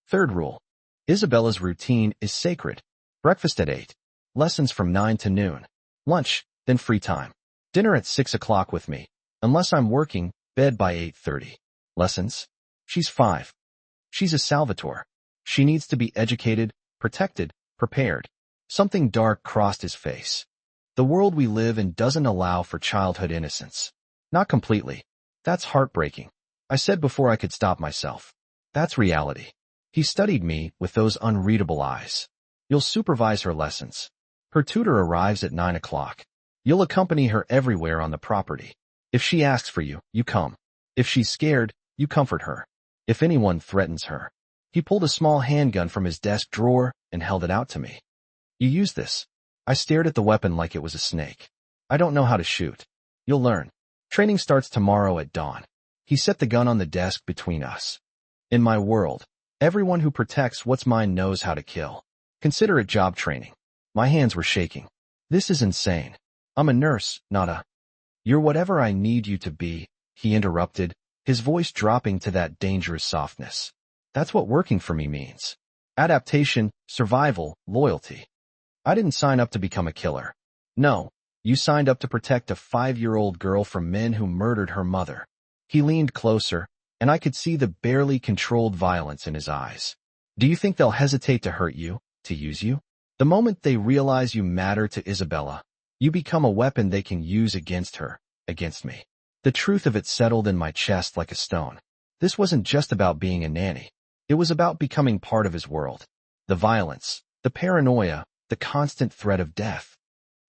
Third rule. Isabella's routine is sacred. Breakfast at 8. Lessons from 9 to noon. Lunch, then free time. Dinner at 6 o'clock with me. Unless I'm working, bed by 8:30. Lessons? She's 5. She's a Salvatore. She needs to be educated, protected, prepared. Something dark crossed his face. The world we live in doesn't allow for childhood innocence. Not completely. That's heartbreaking. I said before I could stop myself. That's reality. He studied me with those unreadable eyes. You'll supervise her lessons. Her tutor arrives at 9 o'clock. You'll accompany her everywhere on the property. If she asks for you, you come. If she's scared, you comfort her. If anyone threatens her. He pulled a small handgun from his desk drawer and held it out to me. You use this. I stared at the weapon like it was a snake. I don't know how to shoot. You'll learn. Training starts tomorrow at dawn. He set the gun on the desk between us. In my world, everyone who protects what's mine knows how to kill. Consider it job training. My hands were shaking. This is insane. I'm a nurse, not a... You're whatever I need you to be, he interrupted, his voice dropping to that dangerous softness. That's what working for me means. Adaptation, survival, loyalty. I didn't sign up to become a killer. No, you signed up to protect a 5-year-old girl from men who murdered her mother. He leaned closer, and I could see the barely controlled violence in his eyes. Do you think they'll hesitate to hurt you, to use you? The moment they realize you matter to Isabella, you become a weapon they can use against her, against me. The truth of it settled in my chest like a stone. This wasn't just about being a nanny. It was about becoming part of his world. The violence, the paranoia, the constant threat of death.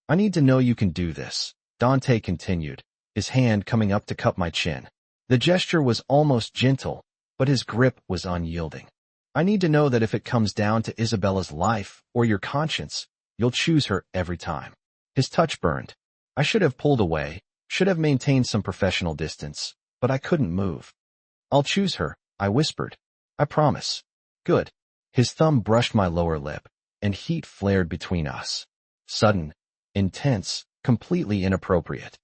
I need to know you can do this, Dante continued, his hand coming up to cup my chin. The gesture was almost gentle, but his grip was unyielding. I need to know that if it comes down to Isabella's life or your conscience, you'll choose her every time. His touch burned. I should have pulled away, should have maintained some professional distance, but I couldn't move. I'll choose her, I whispered. I promise. Good. His thumb brushed my lower lip, and heat flared between us. Sudden, intense, completely inappropriate.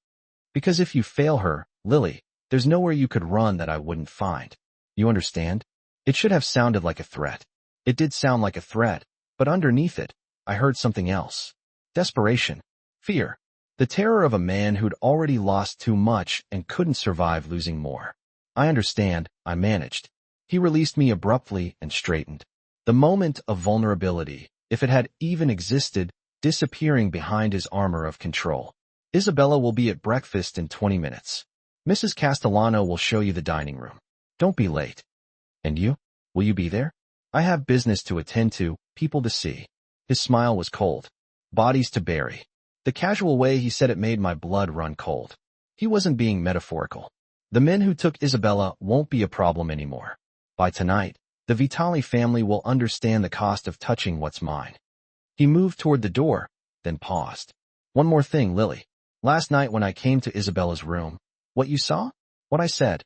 Because if you fail her, Lily, there's nowhere you could run that I wouldn't find. You understand? It should have sounded like a threat. It did sound like a threat, but underneath it, I heard something else. Desperation. Fear. The terror of a man who'd already lost too much and couldn't survive losing more. I understand, I managed. He released me abruptly and straightened. The moment of vulnerability, if it had even existed, disappearing behind his armor of control. Isabella will be at breakfast in 20 minutes. Mrs. Castellano will show you the dining room. Don't be late. And you? Will you be there? I have business to attend to, people to see. His smile was cold. Bodies to bury. The casual way he said it made my blood run cold. He wasn't being metaphorical. The men who took Isabella won't be a problem anymore. By tonight, the Vitali family will understand the cost of touching what's mine. He moved toward the door, then paused. One more thing, Lily. Last night when I came to Isabella's room, what you saw? What I said.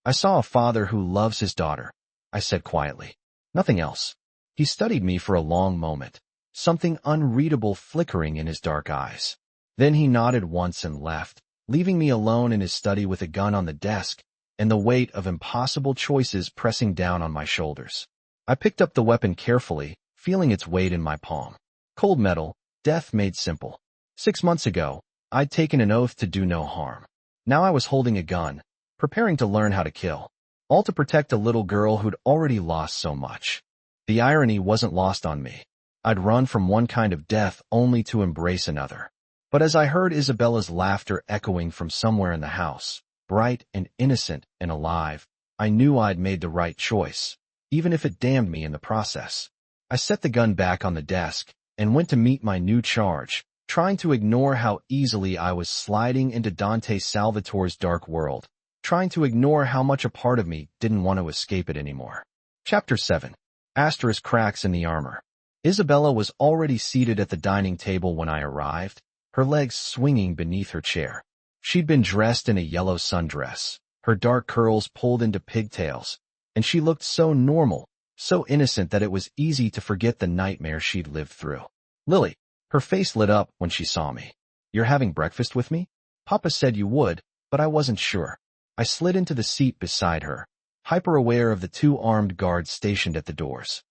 I saw a father who loves his daughter, I said quietly. Nothing else. He studied me for a long moment, something unreadable flickering in his dark eyes. Then he nodded once and left, leaving me alone in his study with a gun on the desk and the weight of impossible choices pressing down on my shoulders. I picked up the weapon carefully, feeling its weight in my palm. Cold metal, death made simple. 6 months ago, I'd taken an oath to do no harm. Now I was holding a gun, preparing to learn how to kill, all to protect a little girl who'd already lost so much. The irony wasn't lost on me. I'd run from one kind of death only to embrace another. But as I heard Isabella's laughter echoing from somewhere in the house, bright and innocent and alive, I knew I'd made the right choice, even if it damned me in the process. I set the gun back on the desk and went to meet my new charge, trying to ignore how easily I was sliding into Dante Salvatore's dark world, trying to ignore how much a part of me didn't want to escape it anymore. Chapter 7. Asterisk cracks in the armor. Isabella was already seated at the dining table when I arrived, her legs swinging beneath her chair. She'd been dressed in a yellow sundress, her dark curls pulled into pigtails, and she looked so normal, so innocent that it was easy to forget the nightmare she'd lived through. Lily. Her face lit up when she saw me. You're having breakfast with me? Papa said you would, but I wasn't sure. I slid into the seat beside her, hyper-aware of the 2 armed guards stationed at the doors.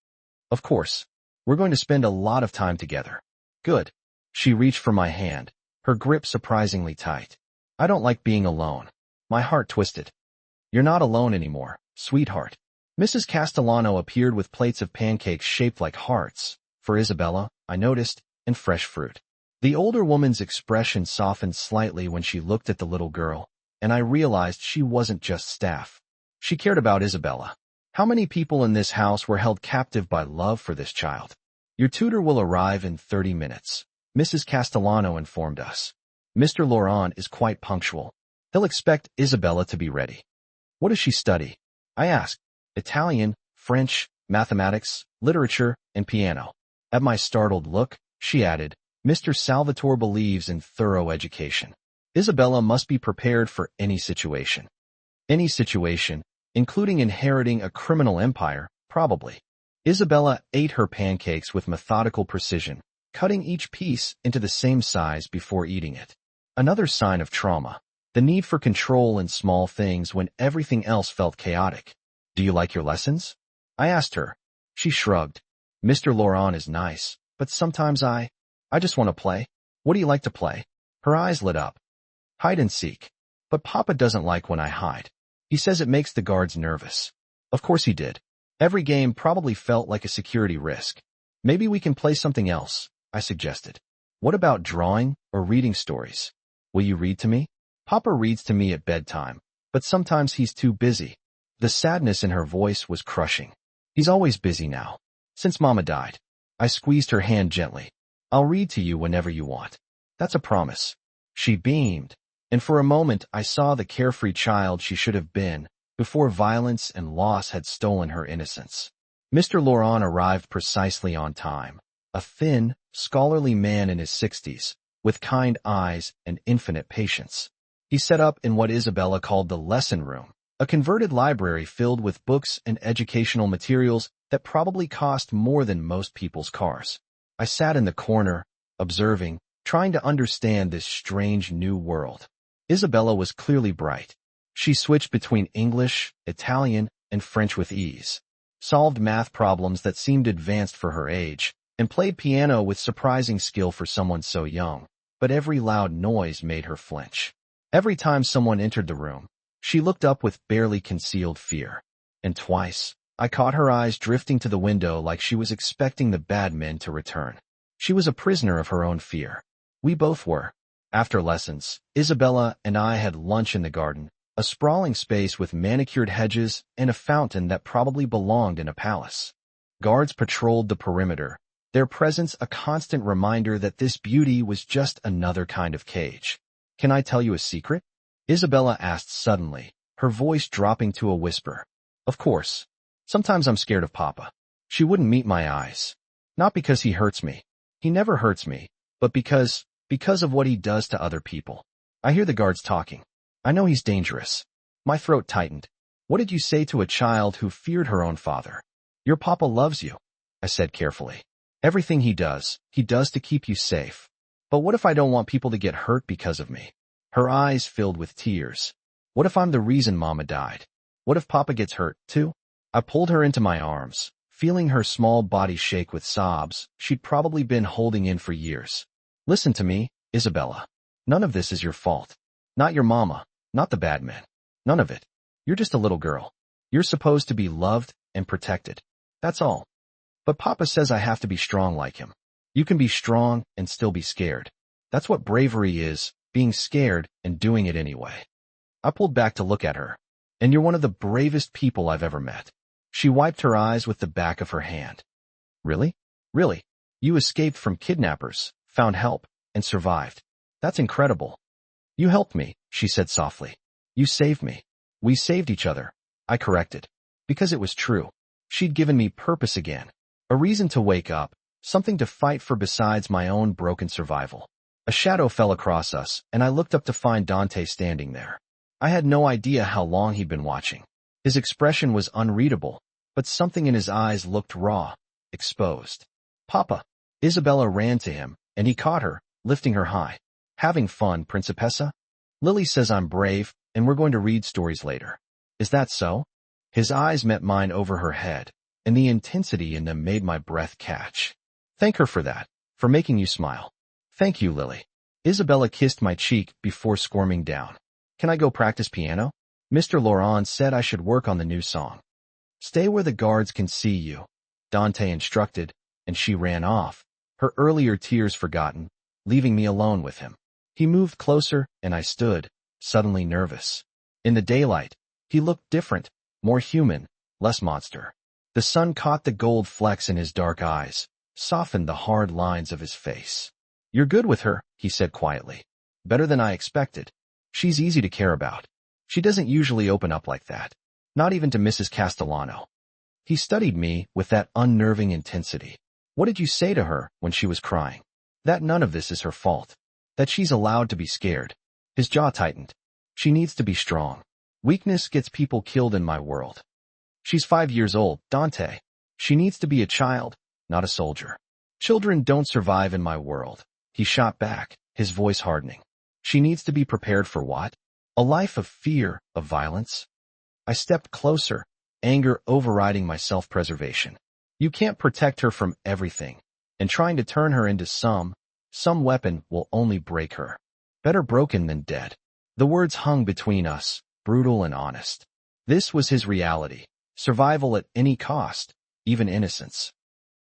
Of course. We're going to spend a lot of time together. Good. She reached for my hand, her grip surprisingly tight. I don't like being alone. My heart twisted. You're not alone anymore, sweetheart. Mrs. Castellano appeared with plates of pancakes shaped like hearts. For Isabella, I noticed, and fresh fruit. The older woman's expression softened slightly when she looked at the little girl, and I realized she wasn't just staff. She cared about Isabella. How many people in this house were held captive by love for this child? Your tutor will arrive in 30 minutes, Mrs. Castellano informed us. Mr. Laurent is quite punctual. He'll expect Isabella to be ready. What does she study? I asked. Italian, French, mathematics, literature, and piano. At my startled look, she added, Mr. Salvatore believes in thorough education. Isabella must be prepared for any situation. Any situation, including inheriting a criminal empire, probably. Isabella ate her pancakes with methodical precision, cutting each piece into the same size before eating it. Another sign of trauma, the need for control in small things when everything else felt chaotic. Do you like your lessons? I asked her. She shrugged. Mr. Laurent is nice, but sometimes I just want to play. What do you like to play? Her eyes lit up. Hide and seek. But Papa doesn't like when I hide. He says it makes the guards nervous. Of course he did. Every game probably felt like a security risk. Maybe we can play something else, I suggested. What about drawing or reading stories? Will you read to me? Papa reads to me at bedtime, but sometimes he's too busy. The sadness in her voice was crushing. He's always busy now. Since Mama died. I squeezed her hand gently. I'll read to you whenever you want. That's a promise. She beamed, and for a moment I saw the carefree child she should have been, before violence and loss had stolen her innocence. Mr. Laurent arrived precisely on time. A thin, scholarly man in his 60s, with kind eyes and infinite patience. He set up in what Isabella called the lesson room, a converted library filled with books and educational materials that probably cost more than most people's cars. I sat in the corner, observing, trying to understand this strange new world. Isabella was clearly bright. She switched between English, Italian, and French with ease, solved math problems that seemed advanced for her age, and played piano with surprising skill for someone so young, but every loud noise made her flinch. Every time someone entered the room, she looked up with barely concealed fear. And twice, I caught her eyes drifting to the window like she was expecting the bad men to return. She was a prisoner of her own fear. We both were. After lessons, Isabella and I had lunch in the garden, a sprawling space with manicured hedges and a fountain that probably belonged in a palace. Guards patrolled the perimeter, their presence a constant reminder that this beauty was just another kind of cage. Can I tell you a secret? Isabella asked suddenly, her voice dropping to a whisper. Of course. Sometimes I'm scared of Papa. She wouldn't meet my eyes. Not because he hurts me. He never hurts me, but because of what he does to other people. I hear the guards talking. I know he's dangerous. My throat tightened. What did you say to a child who feared her own father? Your Papa loves you, I said carefully. Everything he does to keep you safe. But what if I don't want people to get hurt because of me? Her eyes filled with tears. What if I'm the reason Mama died? What if Papa gets hurt, too? I pulled her into my arms, feeling her small body shake with sobs she'd probably been holding in for years. Listen to me, Isabella. None of this is your fault. Not your mama, not the bad men. None of it. You're just a little girl. You're supposed to be loved and protected. That's all. But Papa says I have to be strong like him. You can be strong and still be scared. That's what bravery is, being scared and doing it anyway. I pulled back to look at her. And you're one of the bravest people I've ever met. She wiped her eyes with the back of her hand. Really? Really? You escaped from kidnappers, found help, and survived. That's incredible. You helped me, she said softly. You saved me. We saved each other, I corrected. Because it was true. She'd given me purpose again. A reason to wake up, something to fight for besides my own broken survival. A shadow fell across us, and I looked up to find Dante standing there. I had no idea how long he'd been watching. His expression was unreadable, but something in his eyes looked raw, exposed. Papa! Isabella ran to him, and he caught her, lifting her high. Having fun, Principessa? Lily says I'm brave, and we're going to read stories later. Is that so? His eyes met mine over her head, and the intensity in them made my breath catch. Thank her for that, for making you smile. Thank you, Lily. Isabella kissed my cheek before squirming down. Can I go practice piano? Mr. Laurent said I should work on the new song. Stay where the guards can see you, Dante instructed, and she ran off, her earlier tears forgotten, leaving me alone with him. He moved closer, and I stood, suddenly nervous. In the daylight, he looked different, More human, less monster. The sun caught the gold flecks in his dark eyes, softened the hard lines of his face. "You're good with her," he said quietly. "Better than I expected. She's easy to care about. She doesn't usually open up like that. Not even to Mrs. Castellano." He studied me with that unnerving intensity. "What did you say to her when she was crying?" "That none of this is her fault. That she's allowed to be scared." His jaw tightened. "She needs to be strong. Weakness gets people killed in my world. She's 5 years old, Dante. She needs to be a child, not a soldier. Children don't survive in my world." He shot back, his voice hardening. "She needs to be prepared for what? A life of fear, of violence?" I stepped closer, anger overriding my self-preservation. "You can't protect her from everything, and trying to turn her into some weapon will only break her. Better broken than dead." The words hung between us, brutal and honest. This was his reality. Survival at any cost, even innocence.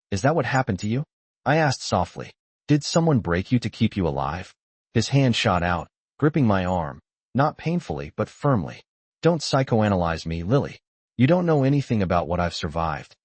"Is that what happened to you?" I asked softly. "Did someone break you to keep you alive?" His hand shot out, gripping my arm, not painfully but firmly. "Don't psychoanalyze me, Lily. You don't know anything about what I've survived."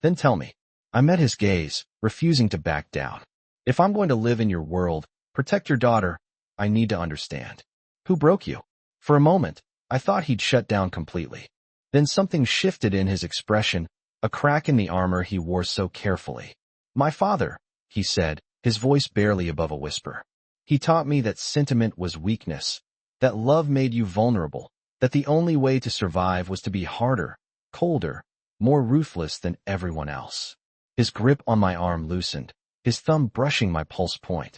"Then tell me." I met his gaze, refusing to back down. "If I'm going to live in your world, protect your daughter, I need to understand. Who broke you?" For a moment, I thought he'd shut down completely. Then something shifted in his expression, a crack in the armor he wore so carefully. "My father," he said, his voice barely above a whisper. "He taught me that sentiment was weakness, that love made you vulnerable, that the only way to survive was to be harder, colder, more ruthless than everyone else." His grip on my arm loosened, his thumb brushing my pulse point.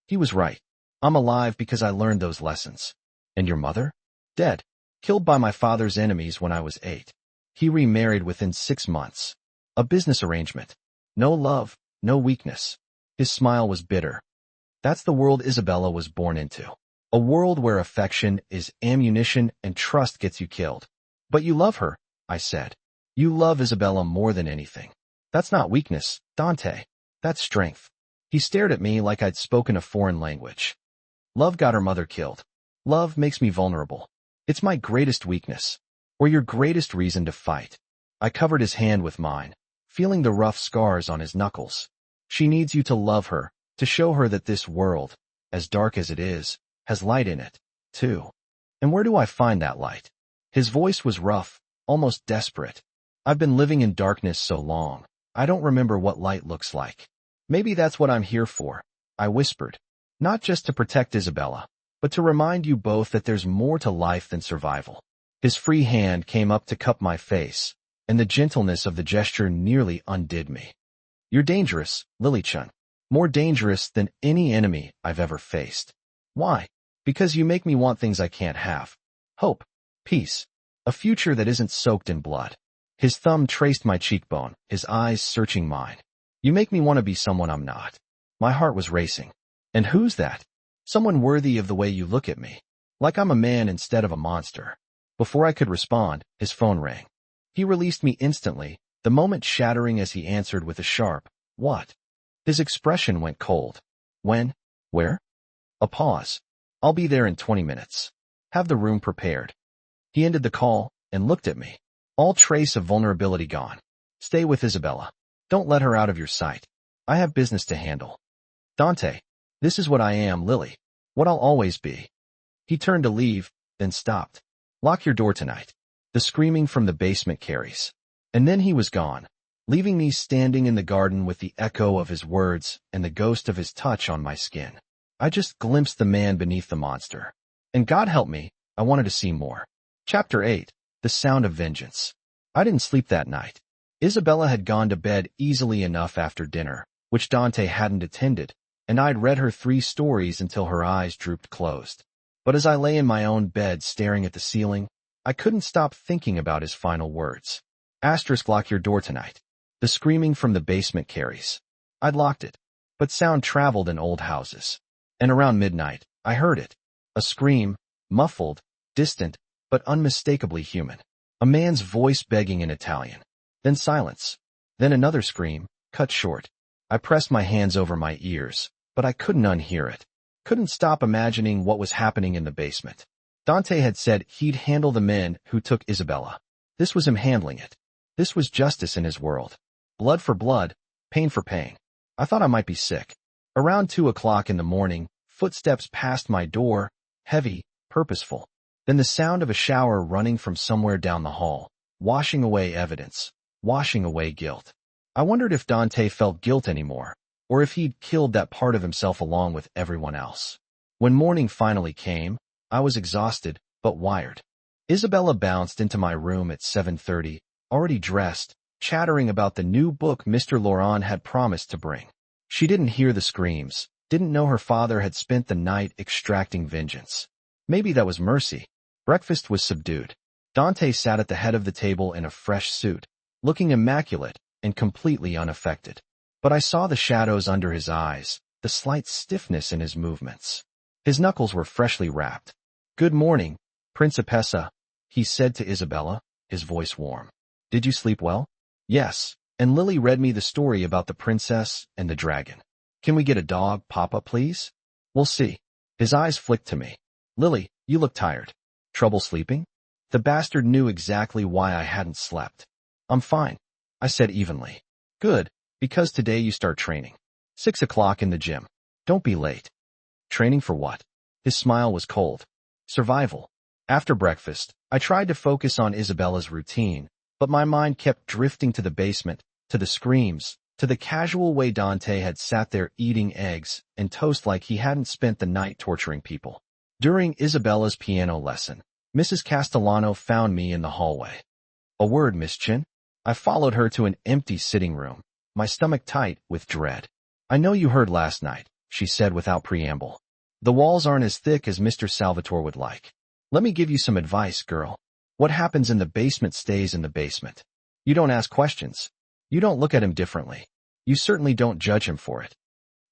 He was right. I'm alive because I learned those lessons. "And your mother?" "Dead. Killed by my father's enemies when I was 8. He remarried within 6 months. A business arrangement. No love, no weakness." His smile was bitter. "That's the world Isabella was born into. A world where affection is ammunition and trust gets you killed." "But you love her," I said. "You love Isabella more than anything." "That's not weakness, Dante. That's strength." He stared at me like I'd spoken a foreign language. "Love got her mother killed. Love makes me vulnerable. It's my greatest weakness, or your greatest reason to fight." I covered his hand with mine, feeling the rough scars on his knuckles. "She needs you to love her, to show her that this world, as dark as it is, has light in it, too." "And where do I find that light?" His voice was rough, almost desperate. "I've been living in darkness so long, I don't remember what light looks like." "Maybe that's what I'm here for," I whispered. "Not just to protect Isabella, but to remind you both that there's more to life than survival." His free hand came up to cup my face, and the gentleness of the gesture nearly undid me. "You're dangerous, Lily-chan. More dangerous than any enemy I've ever faced." "Why?" "Because you make me want things I can't have. Hope, peace, a future that isn't soaked in blood." His thumb traced my cheekbone, his eyes searching mine. "You make me want to be someone I'm not." My heart was racing. "And who's that?" "Someone worthy of the way you look at me. Like I'm a man instead of a monster." Before I could respond, his phone rang. He released me instantly, the moment shattering as he answered with a sharp, "What?" His expression went cold. "When? Where?" A pause. "I'll be there in 20 minutes. Have the room prepared." He ended the call and looked at me. All trace of vulnerability gone. "Stay with Isabella. Don't let her out of your sight. I have business to handle." "Dante, this is what I am, Lily. What I'll always be." He turned to leave, then stopped. "Lock your door tonight. The screaming from the basement carries." And then he was gone, leaving me standing in the garden with the echo of his words and the ghost of his touch on my skin. I just glimpsed the man beneath the monster. And God help me, I wanted to see more. Chapter 8. The Sound of Vengeance. I didn't sleep that night. Isabella had gone to bed easily enough after dinner, which Dante hadn't attended, and I'd read her 3 stories until her eyes drooped closed. But as I lay in my own bed staring at the ceiling, I couldn't stop thinking about his final words. Lock your door tonight. The screaming from the basement carries. I'd locked it, but sound traveled in old houses. And around midnight, I heard it. A scream, muffled, distant, but unmistakably human. A man's voice begging in Italian. Then silence. Then another scream, cut short. I pressed my hands over my ears, but I couldn't unhear it. Couldn't stop imagining what was happening in the basement. Dante had said he'd handle the men who took Isabella. This was him handling it. This was justice in his world. Blood for blood, pain for pain. I thought I might be sick. Around 2 o'clock in the morning, footsteps passed my door, heavy, purposeful. Then the sound of a shower running from somewhere down the hall, washing away evidence, washing away guilt. I wondered if Dante felt guilt anymore, or if he'd killed that part of himself along with everyone else. When morning finally came, I was exhausted, but wired. Isabella bounced into my room at 7:30, already dressed, chattering about the new book Mr. Laurent had promised to bring. She didn't hear the screams, didn't know her father had spent the night extracting vengeance. Maybe that was mercy. Breakfast was subdued. Dante sat at the head of the table in a fresh suit, looking immaculate and completely unaffected. But I saw the shadows under his eyes, the slight stiffness in his movements. His knuckles were freshly wrapped. "Good morning, Principessa," he said to Isabella, his voice warm. "Did you sleep well?" "Yes, and Lily read me the story about the princess and the dragon. Can we get a dog, Papa, please?" "We'll see." His eyes flicked to me. "Lily, you look tired. Trouble sleeping?" The bastard knew exactly why I hadn't slept. "I'm fine," I said evenly. "Good, because today you start training. 6 o'clock in the gym. Don't be late." "Training for what?" His smile was cold. "Survival." After breakfast, I tried to focus on Isabella's routine, but my mind kept drifting to the basement, to the screams, to the casual way Dante had sat there eating eggs and toast like he hadn't spent the night torturing people. During Isabella's piano lesson, Mrs. Castellano found me in the hallway. "A word, Miss Chin." I followed her to an empty sitting room, my stomach tight with dread. "I know you heard last night," she said without preamble. "The walls aren't as thick as Mr. Salvatore would like. Let me give you some advice, girl. What happens in the basement stays in the basement. You don't ask questions. You don't look at him differently. You certainly don't judge him for it."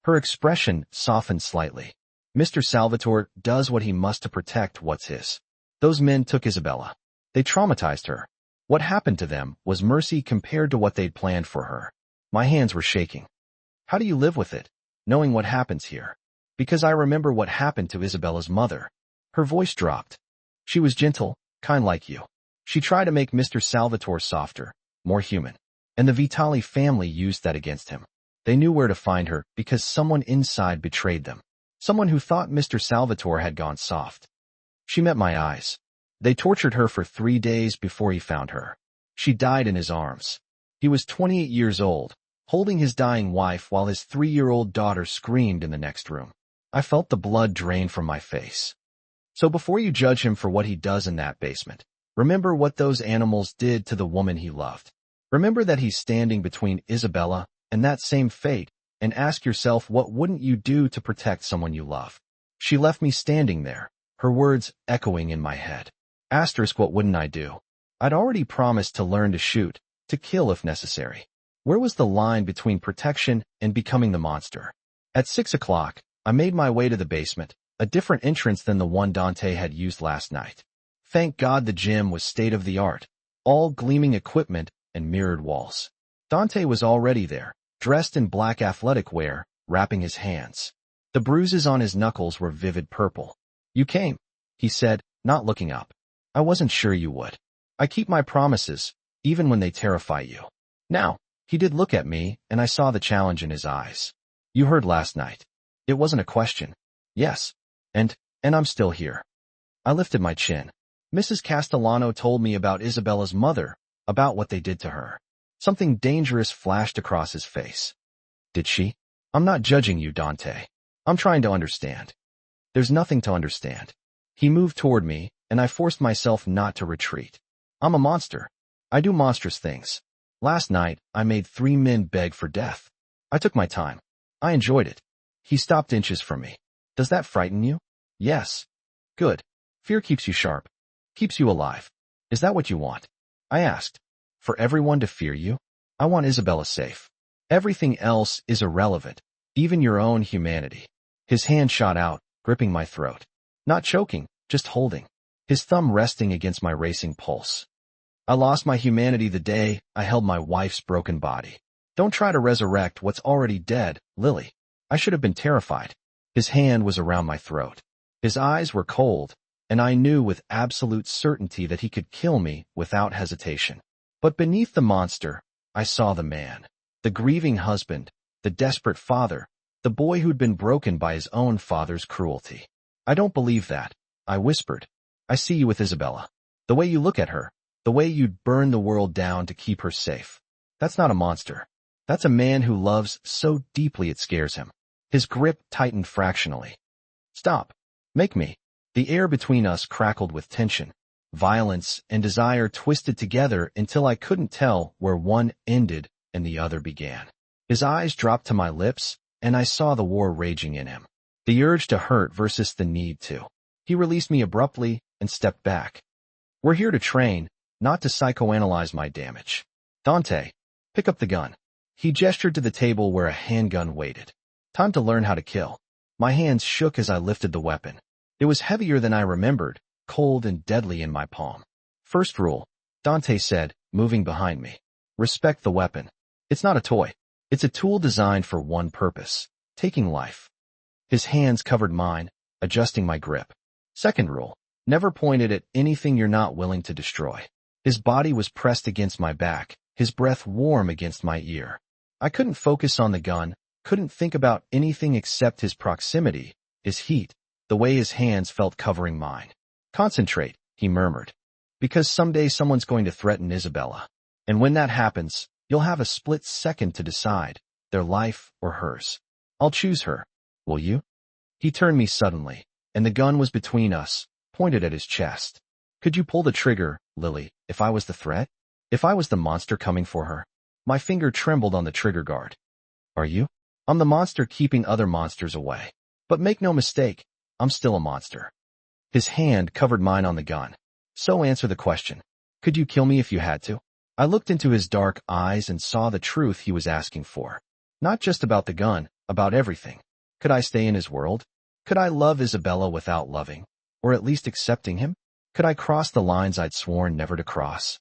Her expression softened slightly. "Mr. Salvatore does what he must to protect what's his. Those men took Isabella. They traumatized her. What happened to them was mercy compared to what they'd planned for her." My hands were shaking. "How do you live with it, knowing what happens here?" "Because I remember what happened to Isabella's mother." Her voice dropped. "She was gentle, kind like you. She tried to make Mr. Salvatore softer, more human. And the Vitali family used that against him. They knew where to find her because someone inside betrayed them. Someone who thought Mr. Salvatore had gone soft. She met my eyes. They tortured her for 3 days before he found her. She died in his arms. He was 28 years old, holding his dying wife while his 3-year-old daughter screamed in the next room. I felt the blood drain from my face. So before you judge him for what he does in that basement, remember what those animals did to the woman he loved. Remember that he's standing between Isabella and that same fate, and ask yourself, what wouldn't you do to protect someone you love? She left me standing there, her words echoing in my head. Asterisk, what wouldn't I do? I'd already promised to learn to shoot, to kill if necessary. Where was the line between protection and becoming the monster? At 6 o'clock, I made my way to the basement, a different entrance than the one Dante had used last night. Thank God the gym was state-of-the-art, all gleaming equipment and mirrored walls. Dante was already there, dressed in black athletic wear, wrapping his hands. The bruises on his knuckles were vivid purple. "You came," he said, not looking up. "I wasn't sure you would. I keep my promises, even when they terrify you." Now, he did look at me, and I saw the challenge in his eyes. "You heard last night." It wasn't a question. "Yes. And I'm still here." I lifted my chin. "Mrs. Castellano told me about Isabella's mother, about what they did to her." Something dangerous flashed across his face. "Did she?" "I'm not judging you, Dante. I'm trying to understand." "There's nothing to understand." He moved toward me, and I forced myself not to retreat. "I'm a monster. I do monstrous things. Last night, I made 3 men beg for death. I took my time. I enjoyed it." He stopped inches from me. "Does that frighten you?" "Yes." "Good. Fear keeps you sharp. Keeps you alive. Is that what you want?" I asked. "For everyone to fear you? I want Isabella safe. Everything else is irrelevant, even your own humanity." His hand shot out, gripping my throat. Not choking, just holding. His thumb resting against my racing pulse. "I lost my humanity the day I held my wife's broken body. Don't try to resurrect what's already dead, Lily." I should have been terrified. His hand was around my throat. His eyes were cold, and I knew with absolute certainty that he could kill me without hesitation. But beneath the monster, I saw the man, the grieving husband, the desperate father, the boy who'd been broken by his own father's cruelty. "I don't believe that," I whispered. "I see you with Isabella. The way you look at her, the way you'd burn the world down to keep her safe. That's not a monster. That's a man who loves so deeply it scares him." His grip tightened fractionally. "Stop. Make me." The air between us crackled with tension. Violence and desire twisted together until I couldn't tell where one ended and the other began. His eyes dropped to my lips, and I saw the war raging in him. The urge to hurt versus the need to. He released me abruptly and stepped back. "We're here to train, not to psychoanalyze my damage. Dante, pick up the gun." He gestured to the table where a handgun waited. "Time to learn how to kill." My hands shook as I lifted the weapon. It was heavier than I remembered, cold and deadly in my palm. "First rule," Dante said, moving behind me. "Respect the weapon. It's not a toy. It's a tool designed for one purpose: taking life." His hands covered mine, adjusting my grip. "Second rule, never point it at anything you're not willing to destroy." His body was pressed against my back, his breath warm against my ear. I couldn't focus on the gun, couldn't think about anything except his proximity, his heat, the way his hands felt covering mine. "Concentrate," he murmured. "Because someday someone's going to threaten Isabella. And when that happens, you'll have a split second to decide, their life or hers. I'll choose her. Will you?" He turned me suddenly, and the gun was between us, pointed at his chest. "Could you pull the trigger, Lily, if I was the threat? If I was the monster coming for her?" My finger trembled on the trigger guard. "Are you?" "I'm the monster keeping other monsters away. But make no mistake, I'm still a monster." His hand covered mine on the gun. "So answer the question. Could you kill me if you had to?" I looked into his dark eyes and saw the truth he was asking for. Not just about the gun, about everything. Could I stay in his world? Could I love Isabella without loving, or at least accepting him? Could I cross the lines I'd sworn never to cross?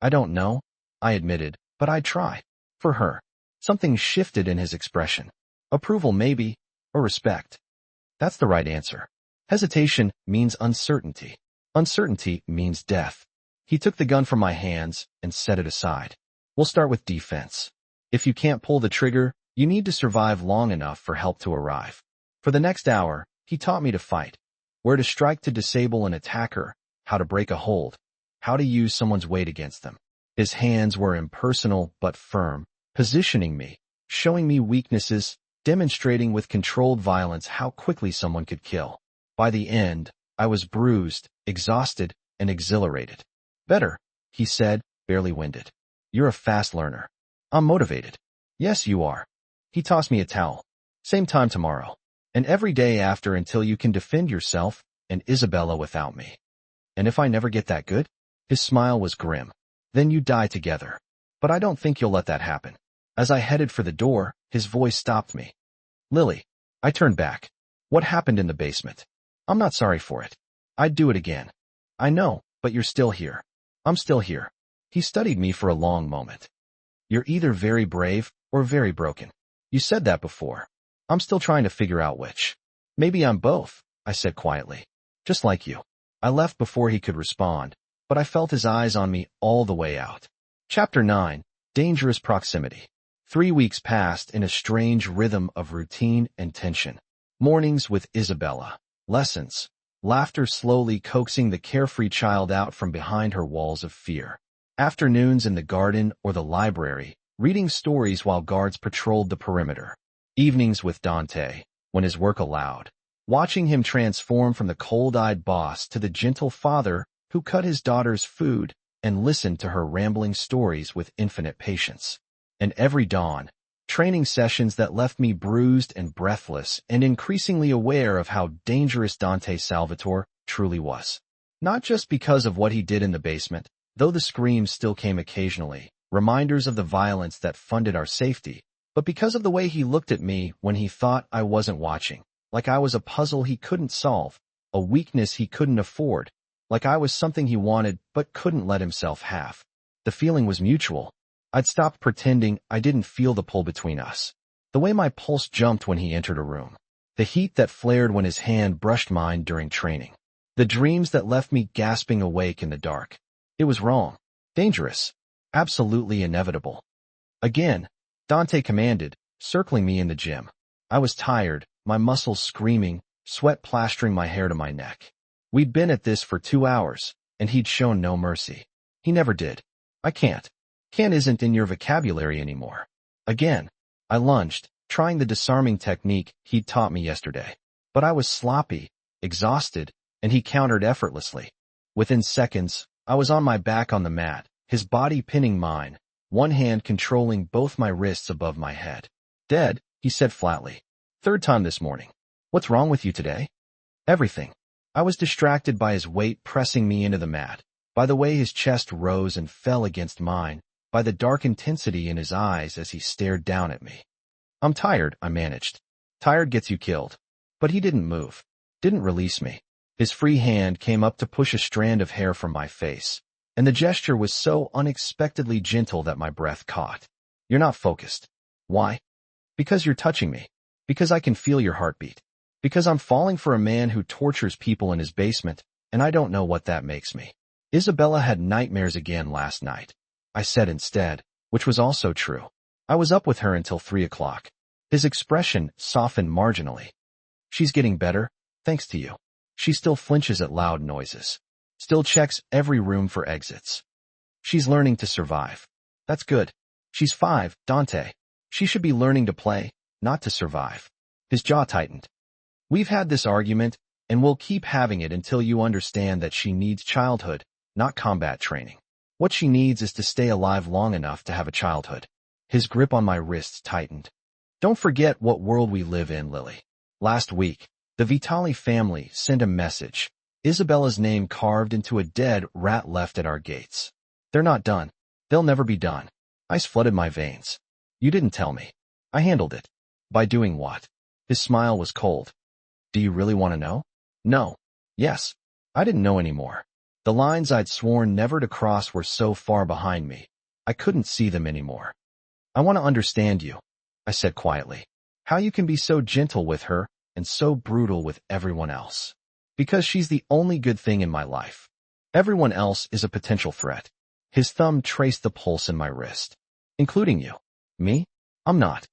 "I don't know," I admitted, "but I'd try. For her." Something shifted in his expression. Approval maybe, or respect. That's the right answer. Hesitation means uncertainty. Uncertainty means death. He took the gun from my hands and set it aside. "We'll start with defense. If you can't pull the trigger, you need to survive long enough for help to arrive." For the next hour, he taught me to fight. Where to strike to disable an attacker, how to break a hold, how to use someone's weight against them. His hands were impersonal but firm, positioning me, showing me weaknesses, demonstrating with controlled violence how quickly someone could kill. By the end, I was bruised, exhausted, and exhilarated. "Better," he said, barely winded. "You're a fast learner." "I'm motivated." "Yes, you are." He tossed me a towel. "Same time tomorrow. And every day after until you can defend yourself and Isabella without me." "And if I never get that good?" His smile was grim. "Then you die together. But I don't think you'll let that happen." As I headed for the door, his voice stopped me. "Lily." I turned back. "What happened in the basement?" "I'm not sorry for it. I'd do it again." "I know, but you're still here." "I'm still here." He studied me for a long moment. "You're either very brave or very broken. You said that before. I'm still trying to figure out which." "Maybe I'm both," I said quietly. "Just like you." I left before he could respond, but I felt his eyes on me all the way out. Chapter 9. Dangerous Proximity. 3 weeks passed in a strange rhythm of routine and tension. Mornings with Isabella. Lessons. Laughter slowly coaxing the carefree child out from behind her walls of fear. Afternoons in the garden or the library, reading stories while guards patrolled the perimeter. Evenings with Dante, when his work allowed. Watching him transform from the cold-eyed boss to the gentle father who cut his daughter's food and listened to her rambling stories with infinite patience. And every dawn, training sessions that left me bruised and breathless and increasingly aware of how dangerous Dante Salvatore truly was. Not just because of what he did in the basement, though the screams still came occasionally, reminders of the violence that funded our safety, but because of the way he looked at me when he thought I wasn't watching, like I was a puzzle he couldn't solve, a weakness he couldn't afford, like I was something he wanted but couldn't let himself have. The feeling was mutual. I'd stopped pretending I didn't feel the pull between us. The way my pulse jumped when he entered a room. The heat that flared when his hand brushed mine during training. The dreams that left me gasping awake in the dark. It was wrong. Dangerous. Absolutely inevitable. Again, Dante commanded, circling me in the gym. I was tired, my muscles screaming, sweat plastering my hair to my neck. We'd been at this for 2 hours, and he'd shown no mercy. He never did. I can't. Can't isn't in your vocabulary anymore. Again, I lunged, trying the disarming technique he'd taught me yesterday. But I was sloppy, exhausted, and he countered effortlessly. Within seconds, I was on my back on the mat, his body pinning mine, one hand controlling both my wrists above my head. Dead, he said flatly. Third time this morning. What's wrong with you today? Everything. I was distracted by his weight pressing me into the mat, by the way his chest rose and fell against mine, by the dark intensity in his eyes as he stared down at me. I'm tired, I managed. Tired gets you killed. But he didn't move. Didn't release me. His free hand came up to push a strand of hair from my face, and the gesture was so unexpectedly gentle that my breath caught. You're not focused. Why? Because you're touching me. Because I can feel your heartbeat. Because I'm falling for a man who tortures people in his basement, and I don't know what that makes me. Isabella had nightmares again last night. I said instead, which was also true. I was up with her until 3 o'clock. His expression softened marginally. She's getting better, thanks to you. She still flinches at loud noises. Still checks every room for exits. She's learning to survive. That's good. She's 5, Dante. She should be learning to play, not to survive. His jaw tightened. We've had this argument, and we'll keep having it until you understand that she needs childhood, not combat training. What she needs is to stay alive long enough to have a childhood. His grip on my wrists tightened. Don't forget what world we live in, Lily. Last week, the Vitali family sent a message. Isabella's name carved into a dead rat left at our gates. They're not done. They'll never be done. Ice flooded my veins. You didn't tell me. I handled it. By doing what? His smile was cold. Do you really want to know? No. Yes. I didn't know anymore. The lines I'd sworn never to cross were so far behind me. I couldn't see them anymore. I want to understand you, I said quietly. How you can be so gentle with her and so brutal with everyone else. Because she's the only good thing in my life. Everyone else is a potential threat. His thumb traced the pulse in my wrist. Including you. Me? I'm not.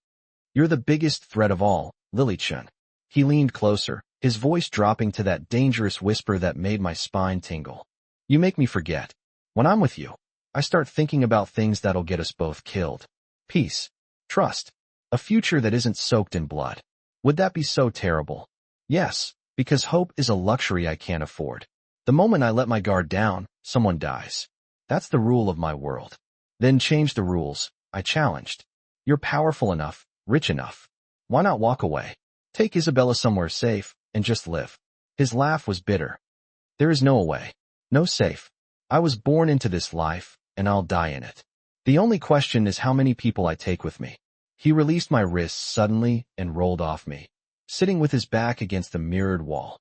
You're the biggest threat of all, Lily-chan. He leaned closer, his voice dropping to that dangerous whisper that made my spine tingle. You make me forget. When I'm with you, I start thinking about things that'll get us both killed. Peace. Trust. A future that isn't soaked in blood. Would that be so terrible? Yes, because hope is a luxury I can't afford. The moment I let my guard down, someone dies. That's the rule of my world. Then change the rules, I challenged. You're powerful enough, rich enough. Why not walk away? Take Isabella somewhere safe, and just live. His laugh was bitter. There is no away. No safe. I was born into this life, and I'll die in it. The only question is how many people I take with me. He released my wrists suddenly and rolled off me, sitting with his back against the mirrored wall.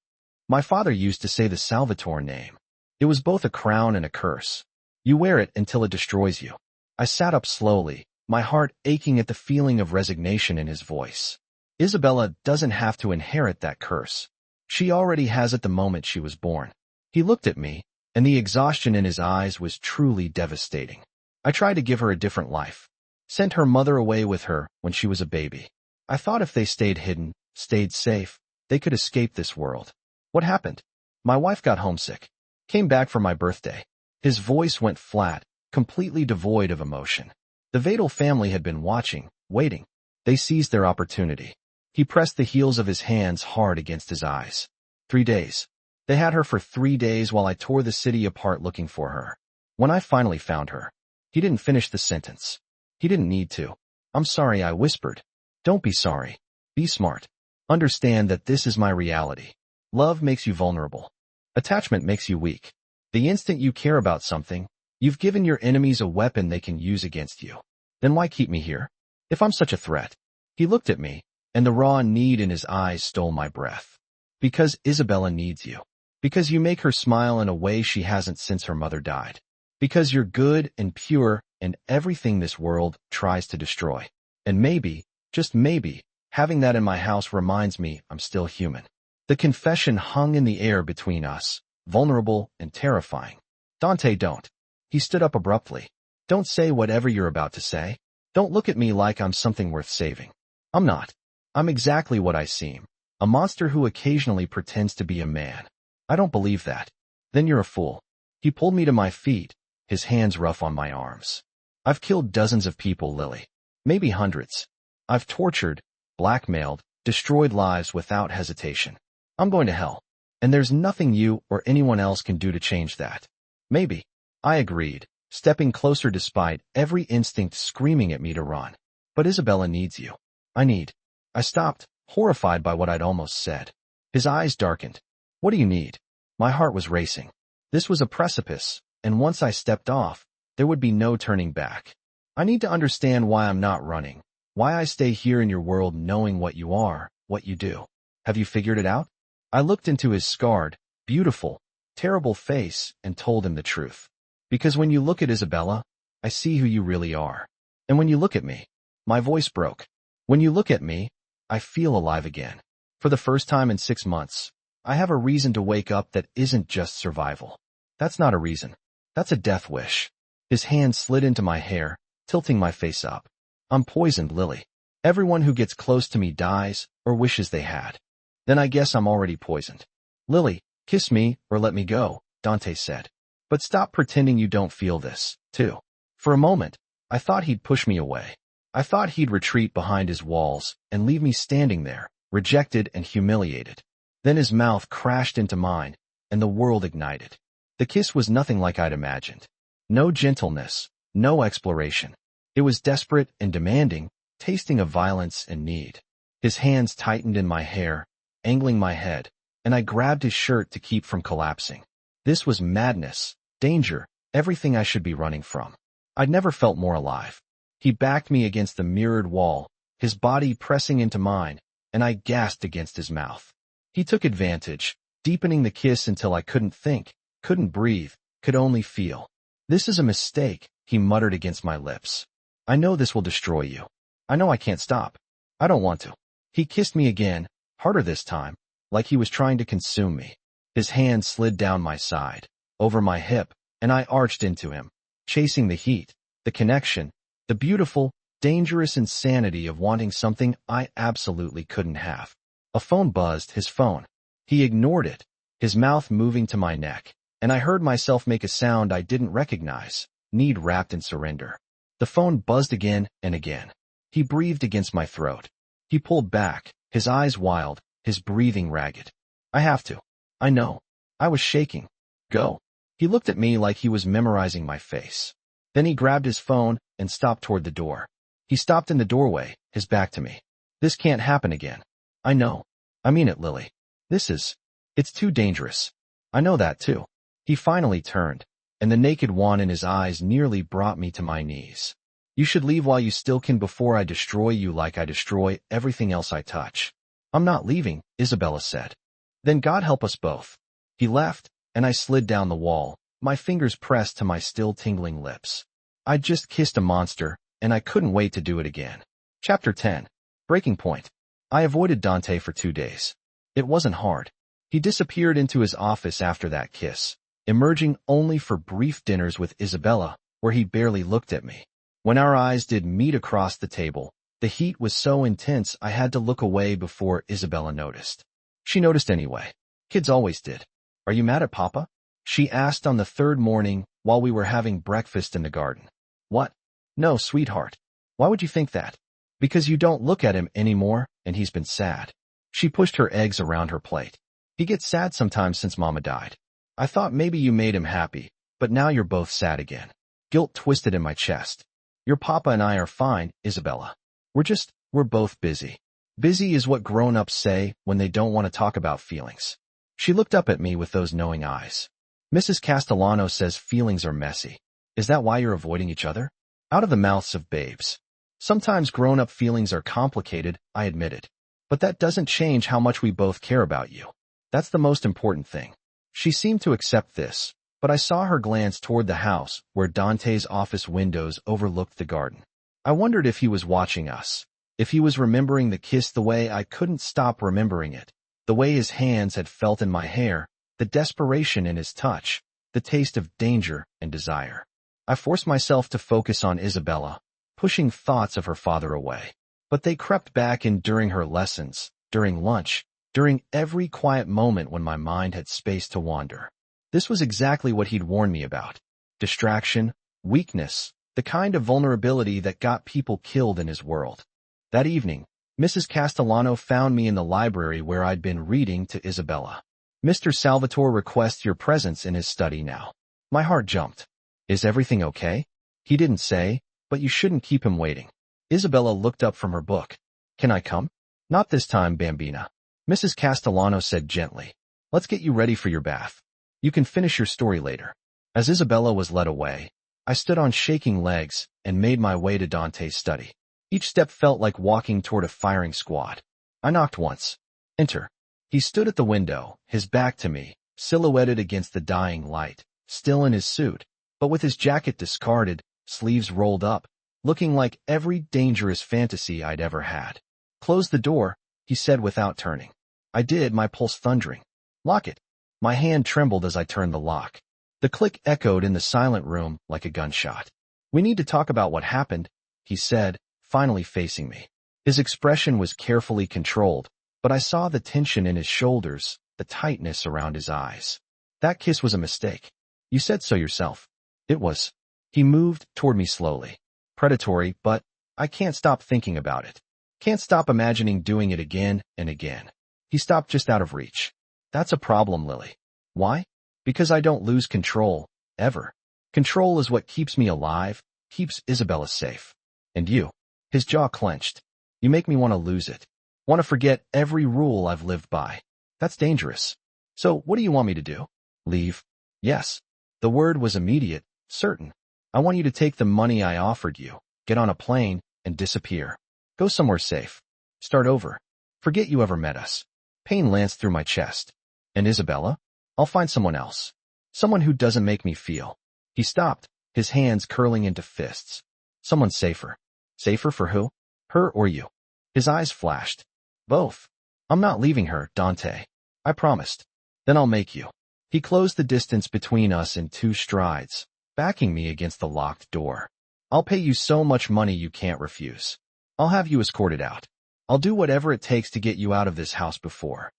My father used to say the Salvatore name. It was both a crown and a curse. You wear it until it destroys you. I sat up slowly, my heart aching at the feeling of resignation in his voice. Isabella doesn't have to inherit that curse. She already has it the moment she was born. He looked at me, and the exhaustion in his eyes was truly devastating. I tried to give her a different life. Sent her mother away with her when she was a baby. I thought if they stayed hidden, stayed safe, they could escape this world. What happened? My wife got homesick. Came back for my birthday. His voice went flat, completely devoid of emotion. The Vadal family had been watching, waiting. They seized their opportunity. He pressed the heels of his hands hard against his eyes. 3 days. They had her for 3 days while I tore the city apart looking for her. When I finally found her, he didn't finish the sentence. He didn't need to. I'm sorry, I whispered. Don't be sorry. Be smart. Understand that this is my reality. Love makes you vulnerable. Attachment makes you weak. The instant you care about something, you've given your enemies a weapon they can use against you. Then why keep me here? If I'm such a threat. He looked at me, and the raw need in his eyes stole my breath. Because Isabella needs you. Because you make her smile in a way she hasn't since her mother died. Because you're good and pure and everything this world tries to destroy. And maybe, just maybe, having that in my house reminds me I'm still human. The confession hung in the air between us, vulnerable and terrifying. Dante, don't. He stood up abruptly. Don't say whatever you're about to say. Don't look at me like I'm something worth saving. I'm not. I'm exactly what I seem. A monster who occasionally pretends to be a man. I don't believe that. Then you're a fool. He pulled me to my feet, his hands rough on my arms. I've killed dozens of people, Lily. Maybe hundreds. I've tortured, blackmailed, destroyed lives without hesitation. I'm going to hell. And there's nothing you or anyone else can do to change that. Maybe. I agreed, stepping closer despite every instinct screaming at me to run. But Isabella needs you. I stopped, horrified by what I'd almost said. His eyes darkened. What do you need? My heart was racing. This was a precipice, and once I stepped off, there would be no turning back. I need to understand why I'm not running, why I stay here in your world knowing what you are, what you do. Have you figured it out? I looked into his scarred, beautiful, terrible face and told him the truth. Because when you look at Isabella, I see who you really are. And when you look at me, my voice broke. When you look at me, I feel alive again. For the first time in 6 months, I have a reason to wake up that isn't just survival. That's not a reason. That's a death wish. His hand slid into my hair, tilting my face up. I'm poisoned, Lily. Everyone who gets close to me dies or wishes they had. Then I guess I'm already poisoned. Lily, kiss me or let me go, Dante said. But stop pretending you don't feel this, too. For a moment, I thought he'd push me away. I thought he'd retreat behind his walls and leave me standing there, rejected and humiliated. Then his mouth crashed into mine, and the world ignited. The kiss was nothing like I'd imagined. No gentleness, no exploration. It was desperate and demanding, tasting of violence and need. His hands tightened in my hair, angling my head, and I grabbed his shirt to keep from collapsing. This was madness, danger, everything I should be running from. I'd never felt more alive. He backed me against the mirrored wall, his body pressing into mine, and I gasped against his mouth. He took advantage, deepening the kiss until I couldn't think, couldn't breathe, could only feel. This is a mistake, he muttered against my lips. I know this will destroy you. I know I can't stop. I don't want to. He kissed me again, harder this time, like he was trying to consume me. His hand slid down my side, over my hip, and I arched into him, chasing the heat, the connection, the beautiful, dangerous insanity of wanting something I absolutely couldn't have. A phone buzzed, his phone. He ignored it, his mouth moving to my neck, and I heard myself make a sound I didn't recognize, need wrapped in surrender. The phone buzzed again and again. He breathed against my throat. He pulled back, his eyes wild, his breathing ragged. I have to. I know. I was shaking. Go. He looked at me like he was memorizing my face. Then he grabbed his phone and stopped toward the door. He stopped in the doorway, his back to me. This can't happen again. I know. I mean it, Lily. It's too dangerous. I know that too. He finally turned, and the naked want in his eyes nearly brought me to my knees. You should leave while you still can before I destroy you like I destroy everything else I touch. I'm not leaving, Isabella said. Then God help us both. He left, and I slid down the wall, my fingers pressed to my still tingling lips. I'd just kissed a monster, and I couldn't wait to do it again. Chapter 10. Breaking Point. I avoided Dante for 2 days. It wasn't hard. He disappeared into his office after that kiss, emerging only for brief dinners with Isabella, where he barely looked at me. When our eyes did meet across the table, the heat was so intense I had to look away before Isabella noticed. She noticed anyway. Kids always did. Are you mad at Papa? She asked on the 3rd morning while we were having breakfast in the garden. What? No, sweetheart. Why would you think that? Because you don't look at him anymore, and he's been sad. She pushed her eggs around her plate. He gets sad sometimes since Mama died. I thought maybe you made him happy, but now you're both sad again. Guilt twisted in my chest. Your Papa and I are fine, Isabella. We're both busy. Busy is what grown-ups say when they don't want to talk about feelings. She looked up at me with those knowing eyes. Mrs. Castellano says feelings are messy. Is that why you're avoiding each other? Out of the mouths of babes. Sometimes grown-up feelings are complicated, I admitted. But that doesn't change how much we both care about you. That's the most important thing. She seemed to accept this, but I saw her glance toward the house where Dante's office windows overlooked the garden. I wondered if he was watching us, if he was remembering the kiss the way I couldn't stop remembering it, the way his hands had felt in my hair, the desperation in his touch, the taste of danger and desire. I forced myself to focus on Isabella, pushing thoughts of her father away. But they crept back in during her lessons, during lunch, during every quiet moment when my mind had space to wander. This was exactly what he'd warned me about. Distraction, weakness, the kind of vulnerability that got people killed in his world. That evening, Mrs. Castellano found me in the library where I'd been reading to Isabella. Mr. Salvatore requests your presence in his study now. My heart jumped. Is everything okay? He didn't say, but you shouldn't keep him waiting. Isabella looked up from her book. Can I come? Not this time, Bambina. Mrs. Castellano said gently. Let's get you ready for your bath. You can finish your story later. As Isabella was led away, I stood on shaking legs and made my way to Dante's study. Each step felt like walking toward a firing squad. I knocked once. Enter. He stood at the window, his back to me, silhouetted against the dying light, still in his suit, but with his jacket discarded, sleeves rolled up, looking like every dangerous fantasy I'd ever had. Close the door, he said without turning. I did, my pulse thundering. Lock it. My hand trembled as I turned the lock. The click echoed in the silent room like a gunshot. We need to talk about what happened, he said, finally facing me. His expression was carefully controlled, but I saw the tension in his shoulders, the tightness around his eyes. That kiss was a mistake. You said so yourself. It was. He moved toward me slowly. Predatory, but I can't stop thinking about it. Can't stop imagining doing it again and again. He stopped just out of reach. That's a problem, Lily. Why? Because I don't lose control, ever. Control is what keeps me alive, keeps Isabella safe. And you? His jaw clenched. You make me want to lose it. Want to forget every rule I've lived by. That's dangerous. So what do you want me to do? Leave? Yes. The word was immediate, certain. I want you to take the money I offered you, get on a plane, and disappear. Go somewhere safe. Start over. Forget you ever met us. Pain lanced through my chest. And Isabella? I'll find someone else. Someone who doesn't make me feel. He stopped, his hands curling into fists. Someone safer. Safer for who? Her or you? His eyes flashed. Both. I'm not leaving her, Dante. I promised. Then I'll make you. He closed the distance between us in 2 strides, backing me against the locked door. I'll pay you so much money you can't refuse. I'll have you escorted out. I'll do whatever it takes to get you out of this house before.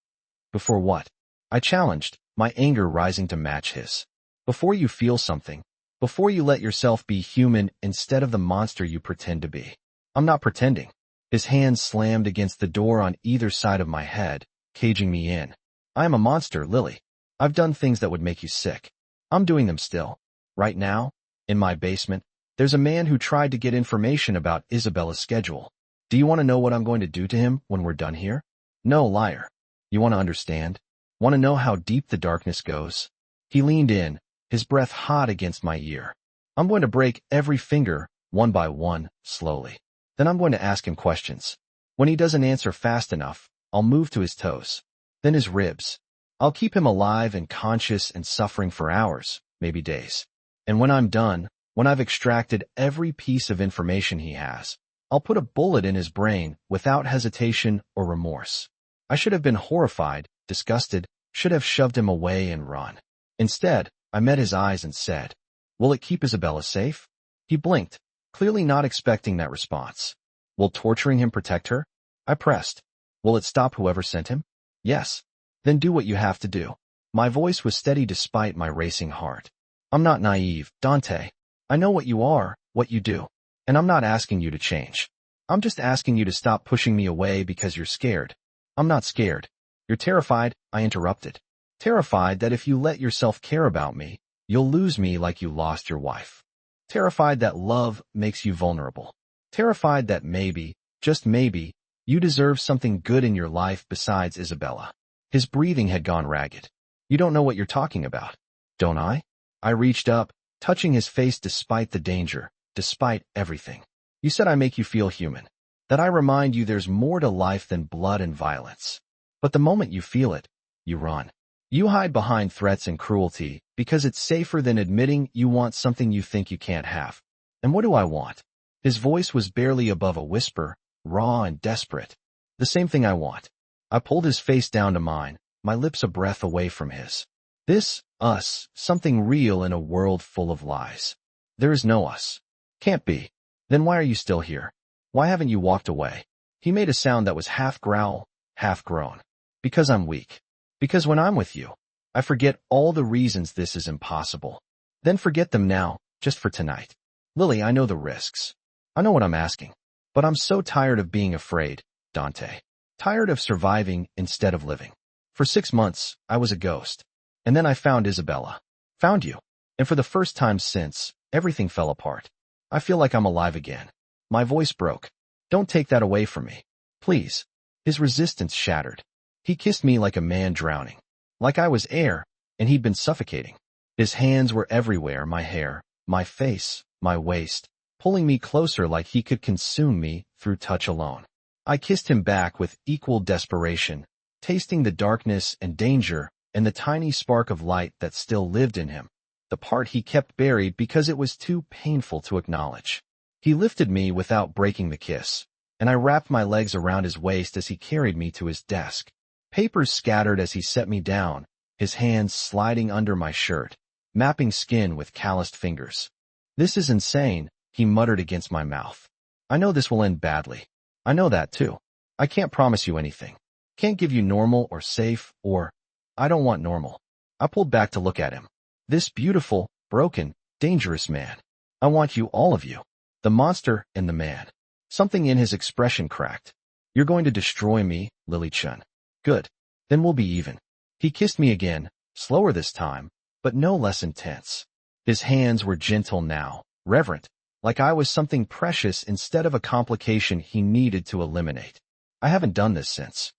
Before what? I challenged, my anger rising to match his. Before you feel something. Before you let yourself be human instead of the monster you pretend to be. I'm not pretending. His hands slammed against the door on either side of my head, caging me in. I am a monster, Lily. I've done things that would make you sick. I'm doing them still. Right now, in my basement, there's a man who tried to get information about Isabella's schedule. Do you want to know what I'm going to do to him when we're done here? No, liar. You want to understand? Want to know how deep the darkness goes? He leaned in, his breath hot against my ear. I'm going to break every finger, one by one, slowly. Then I'm going to ask him questions. When he doesn't answer fast enough, I'll move to his toes. Then his ribs. I'll keep him alive and conscious and suffering for hours, maybe days. And when I'm done, when I've extracted every piece of information he has, I'll put a bullet in his brain without hesitation or remorse. I should have been horrified, disgusted, should have shoved him away and run. Instead, I met his eyes and said, "Will it keep Isabella safe?" He blinked, clearly not expecting that response. "Will torturing him protect her?" I pressed. "Will it stop whoever sent him?" "Yes." "Then do what you have to do." My voice was steady despite my racing heart. "I'm not naive, Dante. I know what you are, what you do. And I'm not asking you to change. I'm just asking you to stop pushing me away because you're scared." "I'm not scared." "You're terrified," I interrupted. "Terrified that if you let yourself care about me, you'll lose me like you lost your wife. Terrified that love makes you vulnerable. Terrified that maybe, just maybe, you deserve something good in your life besides Isabella." His breathing had gone ragged. "You don't know what you're talking about." "Don't I?" I reached up, touching his face despite the danger, despite everything. "You said I make you feel human. That I remind you there's more to life than blood and violence. But the moment you feel it, you run. You hide behind threats and cruelty because it's safer than admitting you want something you think you can't have. And what do I want?" His voice was barely above a whisper, raw and desperate. "The same thing I want." I pulled his face down to mine, my lips a breath away from his. Us, something real in a world full of lies. There is no us. Can't be. Then why are you still here? Why haven't you walked away? He made a sound that was half growl, half groan. Because I'm weak. Because when I'm with you, I forget all the reasons this is impossible. Then forget them now, just for tonight. Lily, I know the risks. I know what I'm asking. But I'm so tired of being afraid, Dante. Tired of surviving instead of living. For 6 months, I was a ghost. And then I found Isabella. Found you. And for the first time since, everything fell apart. I feel like I'm alive again. My voice broke. Don't take that away from me. Please. His resistance shattered. He kissed me like a man drowning. Like I was air, and he'd been suffocating. His hands were everywhere, my hair, my face, my waist, pulling me closer like he could consume me through touch alone. I kissed him back with equal desperation, tasting the darkness and danger and the tiny spark of light that still lived in him, the part he kept buried because it was too painful to acknowledge. He lifted me without breaking the kiss, and I wrapped my legs around his waist as he carried me to his desk. Papers scattered as he set me down, his hands sliding under my shirt, mapping skin with calloused fingers. This is insane, he muttered against my mouth. I know this will end badly. I know that too. I can't promise you anything. Can't give you normal or safe or... I don't want normal. I pulled back to look at him. This beautiful, broken, dangerous man. I want you, all of you. The monster and the man. Something in his expression cracked. You're going to destroy me, Lily-chan. Good. Then we'll be even. He kissed me again, slower this time, but no less intense. His hands were gentle now, reverent, like I was something precious instead of a complication he needed to eliminate. I haven't done this since.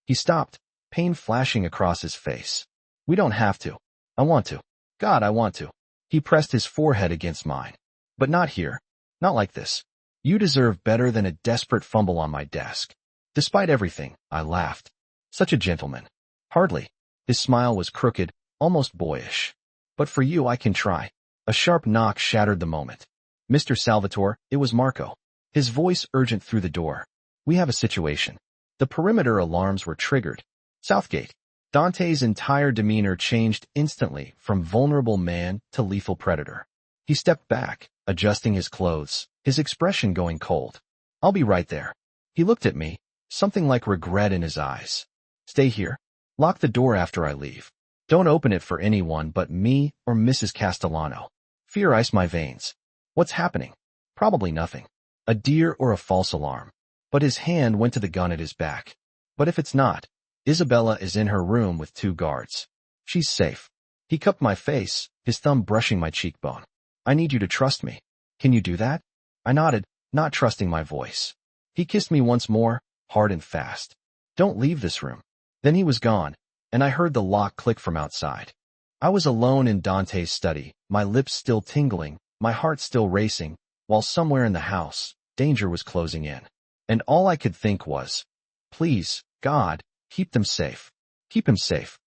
He stopped, pain flashing across his face. We don't have to. I want to. God, I want to. He pressed his forehead against mine. But not here. Not like this. You deserve better than a desperate fumble on my desk. Despite everything, I laughed. Such a gentleman. Hardly. His smile was crooked, almost boyish. But for you I can try. A sharp knock shattered the moment. Mr. Salvatore, it was Marco. His voice urgent through the door. We have a situation. The perimeter alarms were triggered. Southgate. Dante's entire demeanor changed instantly from vulnerable man to lethal predator. He stepped back, adjusting his clothes, his expression going cold. I'll be right there. He looked at me, something like regret in his eyes. Stay here. Lock the door after I leave. Don't open it for anyone but me or Mrs. Castellano. Fear iced my veins. What's happening? Probably nothing. A deer or a false alarm. But his hand went to the gun at his back. But if it's not, Isabella is in her room with 2 guards. She's safe. He cupped my face, his thumb brushing my cheekbone. I need you to trust me. Can you do that? I nodded, not trusting my voice. He kissed me once more, hard and fast. Don't leave this room. Then he was gone, and I heard the lock click from outside. I was alone in Dante's study, my lips still tingling, my heart still racing, while somewhere in the house, danger was closing in. And all I could think was, please, God, keep them safe. Keep him safe.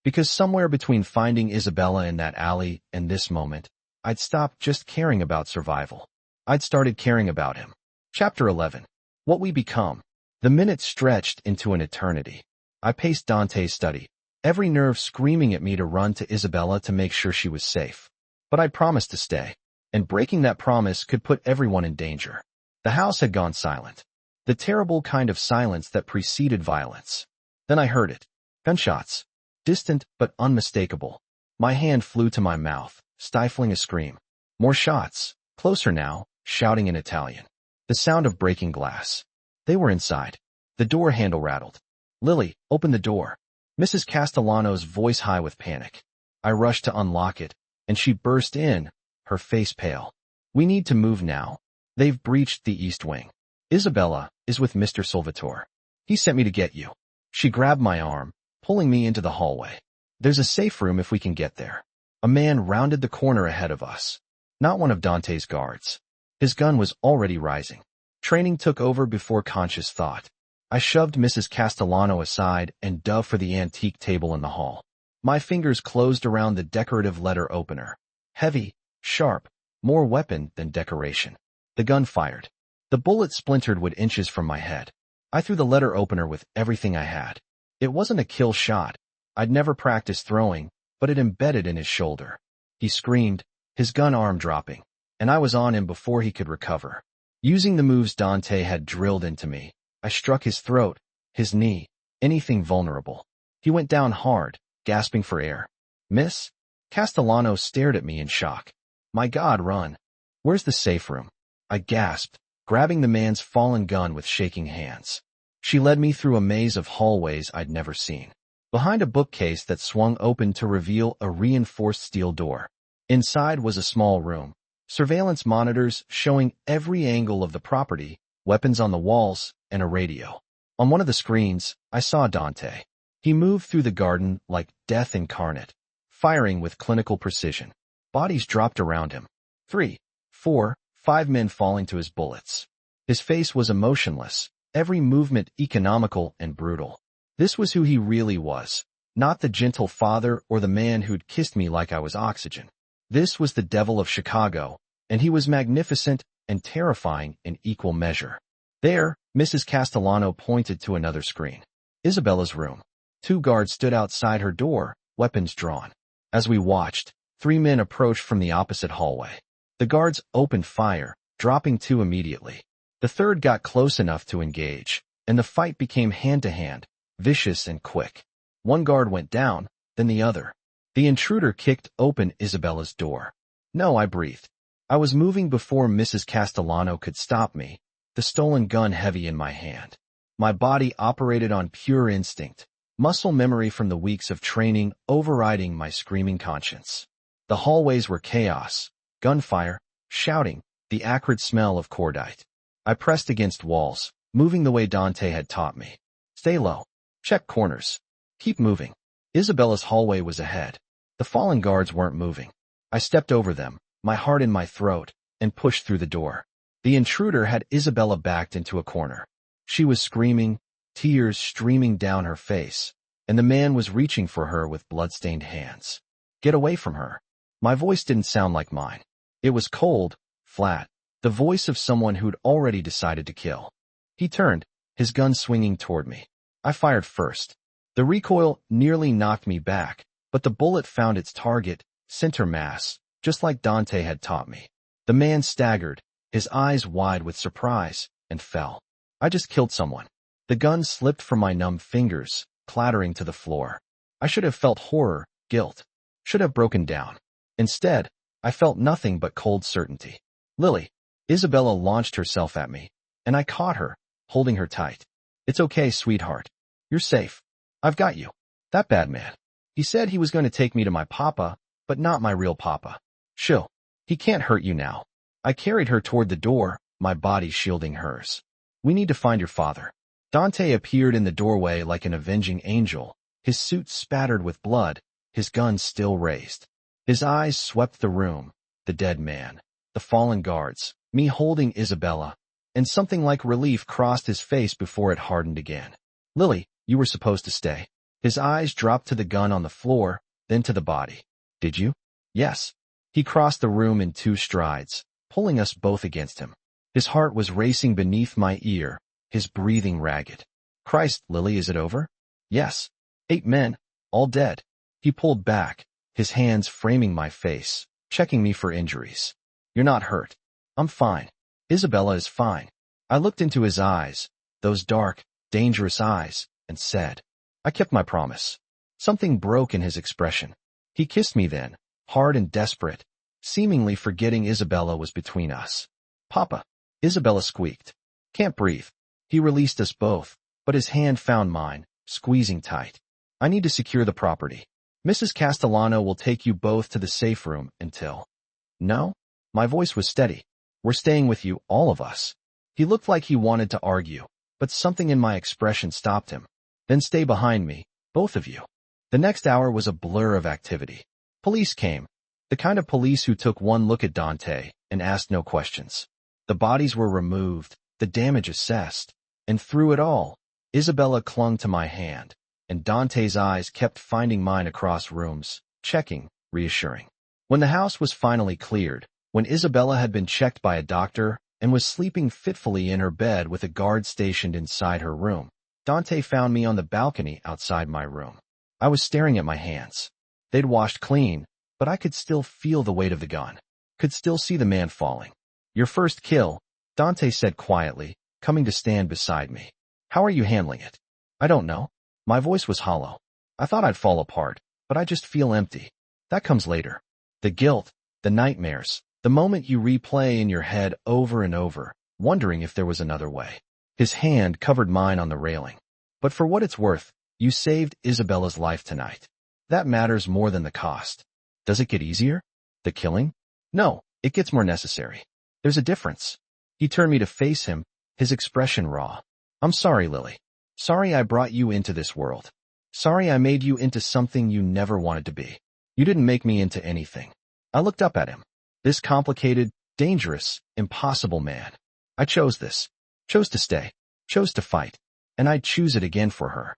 Because somewhere between finding Isabella in that alley and this moment, I'd stopped just caring about survival. I'd started caring about him. Chapter 11. What we become. The minutes stretched into an eternity. I paced Dante's study, every nerve screaming at me to run to Isabella to make sure she was safe. But I'd promised to stay, and breaking that promise could put everyone in danger. The house had gone silent. The terrible kind of silence that preceded violence. Then I heard it. Gunshots. Distant but unmistakable. My hand flew to my mouth, stifling a scream. More shots. Closer now, shouting in Italian. The sound of breaking glass. They were inside. The door handle rattled. Lily, open the door. Mrs. Castellano's voice high with panic. I rushed to unlock it, and she burst in, her face pale. We need to move now. They've breached the east wing. Isabella is with Mr. Salvatore. He sent me to get you. She grabbed my arm, pulling me into the hallway. There's a safe room if we can get there. A man rounded the corner ahead of us. Not one of Dante's guards. His gun was already rising. Training took over before conscious thought. I shoved Mrs. Castellano aside and dove for the antique table in the hall. My fingers closed around the decorative letter opener. Heavy, sharp, more weapon than decoration. The gun fired. The bullet splintered wood inches from my head. I threw the letter opener with everything I had. It wasn't a kill shot. I'd never practiced throwing, but it embedded in his shoulder. He screamed, his gun arm dropping, and I was on him before he could recover. Using the moves Dante had drilled into me, I struck his throat, his knee, anything vulnerable. He went down hard, gasping for air. Miss? Castellano stared at me in shock. My God, run. Where's the safe room? I gasped, grabbing the man's fallen gun with shaking hands. She led me through a maze of hallways I'd never seen. Behind a bookcase that swung open to reveal a reinforced steel door. Inside was a small room, surveillance monitors showing every angle of the property, weapons on the walls, and a radio. On one of the screens, I saw Dante. He moved through the garden like death incarnate, firing with clinical precision. Bodies dropped around him. 3, 4, 5 men falling to his bullets. His face was emotionless, every movement economical and brutal. This was who he really was, not the gentle father or the man who'd kissed me like I was oxygen. This was the devil of Chicago, and he was magnificent and terrifying in equal measure. There, Mrs. Castellano pointed to another screen. Isabella's room. 2 guards stood outside her door, weapons drawn. As we watched, 3 men approached from the opposite hallway. The guards opened fire, dropping 2 immediately. The third got close enough to engage, and the fight became hand-to-hand, vicious and quick. 1 guard went down, then the other. The intruder kicked open Isabella's door. No, I breathed. I was moving before Mrs. Castellano could stop me, the stolen gun heavy in my hand. My body operated on pure instinct, muscle memory from the weeks of training overriding my screaming conscience. The hallways were chaos, gunfire, shouting, the acrid smell of cordite. I pressed against walls, moving the way Dante had taught me. Stay low. Check corners. Keep moving. Isabella's hallway was ahead. The fallen guards weren't moving. I stepped over them, my heart in my throat, and pushed through the door. The intruder had Isabella backed into a corner. She was screaming, tears streaming down her face, and the man was reaching for her with blood-stained hands. Get away from her. My voice didn't sound like mine. It was cold, flat, the voice of someone who'd already decided to kill. He turned, his gun swinging toward me. I fired first. The recoil nearly knocked me back, but the bullet found its target, center mass, just like Dante had taught me. The man staggered, his eyes wide with surprise, and fell. I just killed someone. The gun slipped from my numb fingers, clattering to the floor. I should have felt horror, guilt. Should have broken down. Instead, I felt nothing but cold certainty. Lily. Isabella launched herself at me, and I caught her, holding her tight. It's okay, sweetheart. You're safe. I've got you. That bad man. He said he was going to take me to my papa, but not my real papa. Chill. He can't hurt you now. I carried her toward the door, my body shielding hers. We need to find your father. Dante appeared in the doorway like an avenging angel, his suit spattered with blood, his gun still raised. His eyes swept the room, the dead man, the fallen guards, me holding Isabella, and something like relief crossed his face before it hardened again. Lily, you were supposed to stay. His eyes dropped to the gun on the floor, then to the body. Did you? Yes. He crossed the room in 2 strides, pulling us both against him. His heart was racing beneath my ear, his breathing ragged. Christ, Lily, is it over? Yes. 8 men, all dead. He pulled back, his hands framing my face, checking me for injuries. You're not hurt. I'm fine. Isabella is fine. I looked into his eyes, those dark, dangerous eyes, and said, I kept my promise. Something broke in his expression. He kissed me then, hard and desperate, seemingly forgetting Isabella was between us. Papa. Isabella squeaked. Can't breathe. He released us both, but his hand found mine, squeezing tight. I need to secure the property. Mrs. Castellano will take you both to the safe room until... No? My voice was steady. We're staying with you, all of us. He looked like he wanted to argue, but something in my expression stopped him. Then stay behind me, both of you. The next hour was a blur of activity. Police came. The kind of police who took one look at Dante and asked no questions. The bodies were removed, the damage assessed, and through it all, Isabella clung to my hand, and Dante's eyes kept finding mine across rooms, checking, reassuring. When the house was finally cleared, when Isabella had been checked by a doctor and was sleeping fitfully in her bed with a guard stationed inside her room, Dante found me on the balcony outside my room. I was staring at my hands. They'd washed clean, but I could still feel the weight of the gun. Could still see the man falling. Your first kill, Dante said quietly, coming to stand beside me. How are you handling it? I don't know. My voice was hollow. I thought I'd fall apart, but I just feel empty. That comes later. The guilt, the nightmares, the moment you replay in your head over and over, wondering if there was another way. His hand covered mine on the railing. But for what it's worth, you saved Isabella's life tonight. That matters more than the cost. Does it get easier? The killing? No, it gets more necessary. There's a difference. He turned me to face him, his expression raw. I'm sorry, Lily. Sorry I brought you into this world. Sorry I made you into something you never wanted to be. You didn't make me into anything. I looked up at him. This complicated, dangerous, impossible man. I chose this. Chose to stay. Chose to fight. And I'd choose it again for her.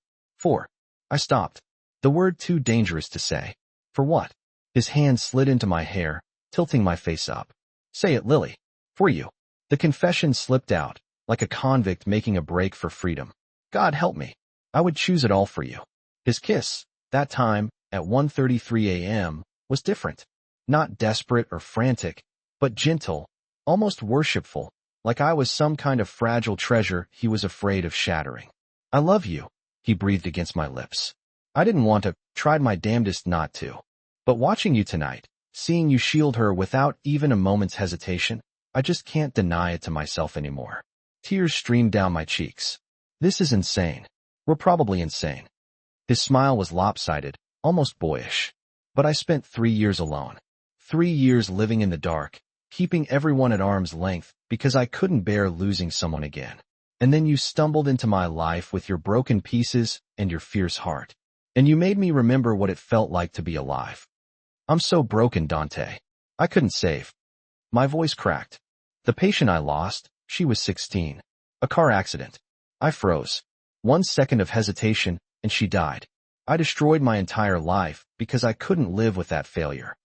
I stopped. The word too dangerous to say. For what? His hand slid into my hair, tilting my face up. Say it, Lily. For you. The confession slipped out, like a convict making a break for freedom. God help me. I would choose it all for you. His kiss, that time, at 1:33 a.m., was different. Not desperate or frantic, but gentle, almost worshipful, like I was some kind of fragile treasure he was afraid of shattering. I love you, he breathed against my lips. I didn't want to, tried my damnedest not to. But watching you tonight, seeing you shield her without even a moment's hesitation, I just can't deny it to myself anymore. Tears streamed down my cheeks. This is insane. We're probably insane. His smile was lopsided, almost boyish. But I spent 3 years alone. 3 years living in the dark, keeping everyone at arm's length because I couldn't bear losing someone again. And then you stumbled into my life with your broken pieces and your fierce heart. And you made me remember what it felt like to be alive. I'm so broken, Dante. I couldn't save. My voice cracked. The patient I lost, she was 16. A car accident. I froze. 1 second of hesitation, and she died. I destroyed my entire life because I couldn't live with that failure.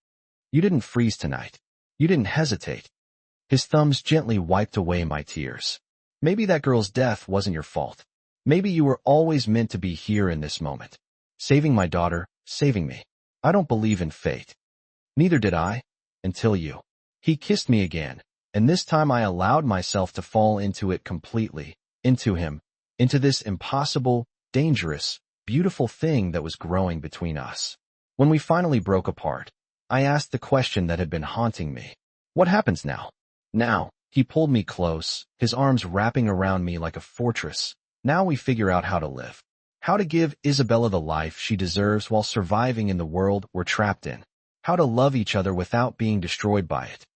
You didn't freeze tonight. You didn't hesitate. His thumbs gently wiped away my tears. Maybe that girl's death wasn't your fault. Maybe you were always meant to be here in this moment. Saving my daughter, saving me. I don't believe in fate. Neither did I, until you. He kissed me again, and this time I allowed myself to fall into it completely, into him, into this impossible, dangerous, beautiful thing that was growing between us. When we finally broke apart, I asked the question that had been haunting me. What happens now? Now, he pulled me close, his arms wrapping around me like a fortress. Now we figure out how to live. How to give Isabella the life she deserves while surviving in the world we're trapped in. How to love each other without being destroyed by it.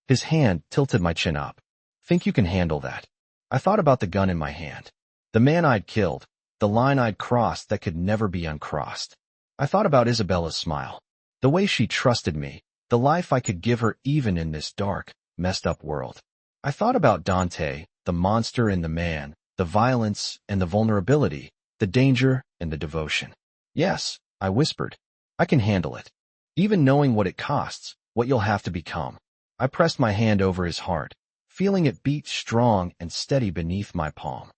His hand tilted my chin up. Think you can handle that? I thought about the gun in my hand. The man I'd killed. The line I'd crossed that could never be uncrossed. I thought about Isabella's smile. The way she trusted me. The life I could give her even in this dark, messed up world. I thought about Dante, the monster and the man, the violence and the vulnerability, the danger and the devotion. Yes, I whispered. I can handle it. Even knowing what it costs, what you'll have to become. I pressed my hand over his heart, feeling it beat strong and steady beneath my palm.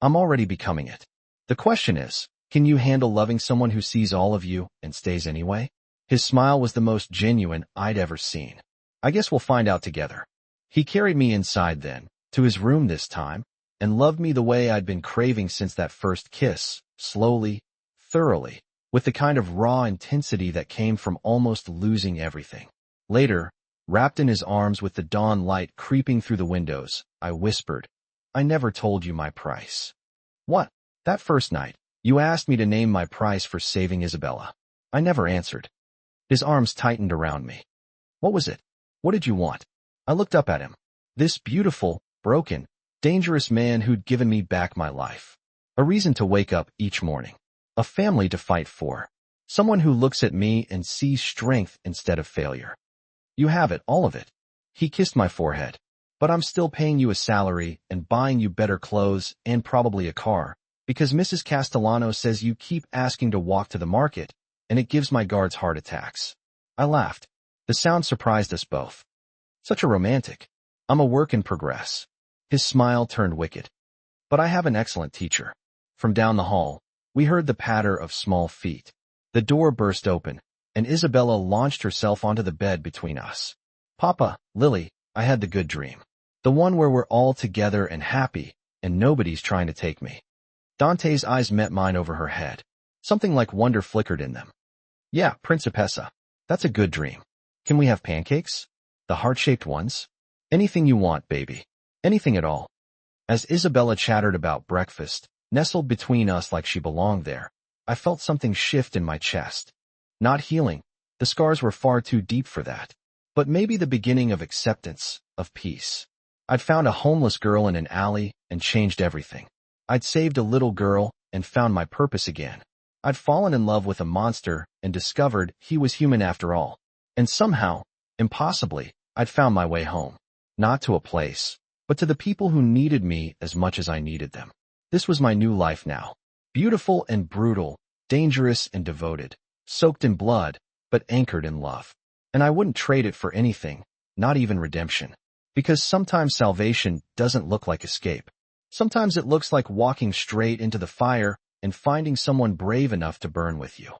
I'm already becoming it. The question is, can you handle loving someone who sees all of you and stays anyway? His smile was the most genuine I'd ever seen. I guess we'll find out together. He carried me inside then, to his room this time, and loved me the way I'd been craving since that first kiss, slowly, thoroughly, with the kind of raw intensity that came from almost losing everything. Later, wrapped in his arms with the dawn light creeping through the windows, I whispered, I never told you my price. What? That first night, you asked me to name my price for saving Isabella. I never answered. His arms tightened around me. What was it? What did you want? I looked up at him. This beautiful, broken, dangerous man who'd given me back my life. A reason to wake up each morning. A family to fight for. Someone who looks at me and sees strength instead of failure. You have it, all of it. He kissed my forehead. But I'm still paying you a salary and buying you better clothes and probably a car, because Mrs. Castellano says you keep asking to walk to the market, and it gives my guards heart attacks. I laughed. The sound surprised us both. Such a romantic. I'm a work in progress. His smile turned wicked. But I have an excellent teacher. From down the hall, we heard the patter of small feet. The door burst open, and Isabella launched herself onto the bed between us. Papa, Lily, I had the good dream. The one where we're all together and happy, and nobody's trying to take me. Dante's eyes met mine over her head. Something like wonder flickered in them. Yeah, Principessa. That's a good dream. Can we have pancakes? The heart-shaped ones? Anything you want, baby. Anything at all. As Isabella chattered about breakfast, nestled between us like she belonged there, I felt something shift in my chest. Not healing. The scars were far too deep for that. But maybe the beginning of acceptance, of peace. I'd found a homeless girl in an alley and changed everything. I'd saved a little girl and found my purpose again. I'd fallen in love with a monster and discovered he was human after all. And somehow, impossibly, I'd found my way home. Not to a place, but to the people who needed me as much as I needed them. This was my new life now. Beautiful and brutal, dangerous and devoted, soaked in blood, but anchored in love. And I wouldn't trade it for anything, not even redemption. Because sometimes salvation doesn't look like escape. Sometimes it looks like walking straight into the fire and finding someone brave enough to burn with you.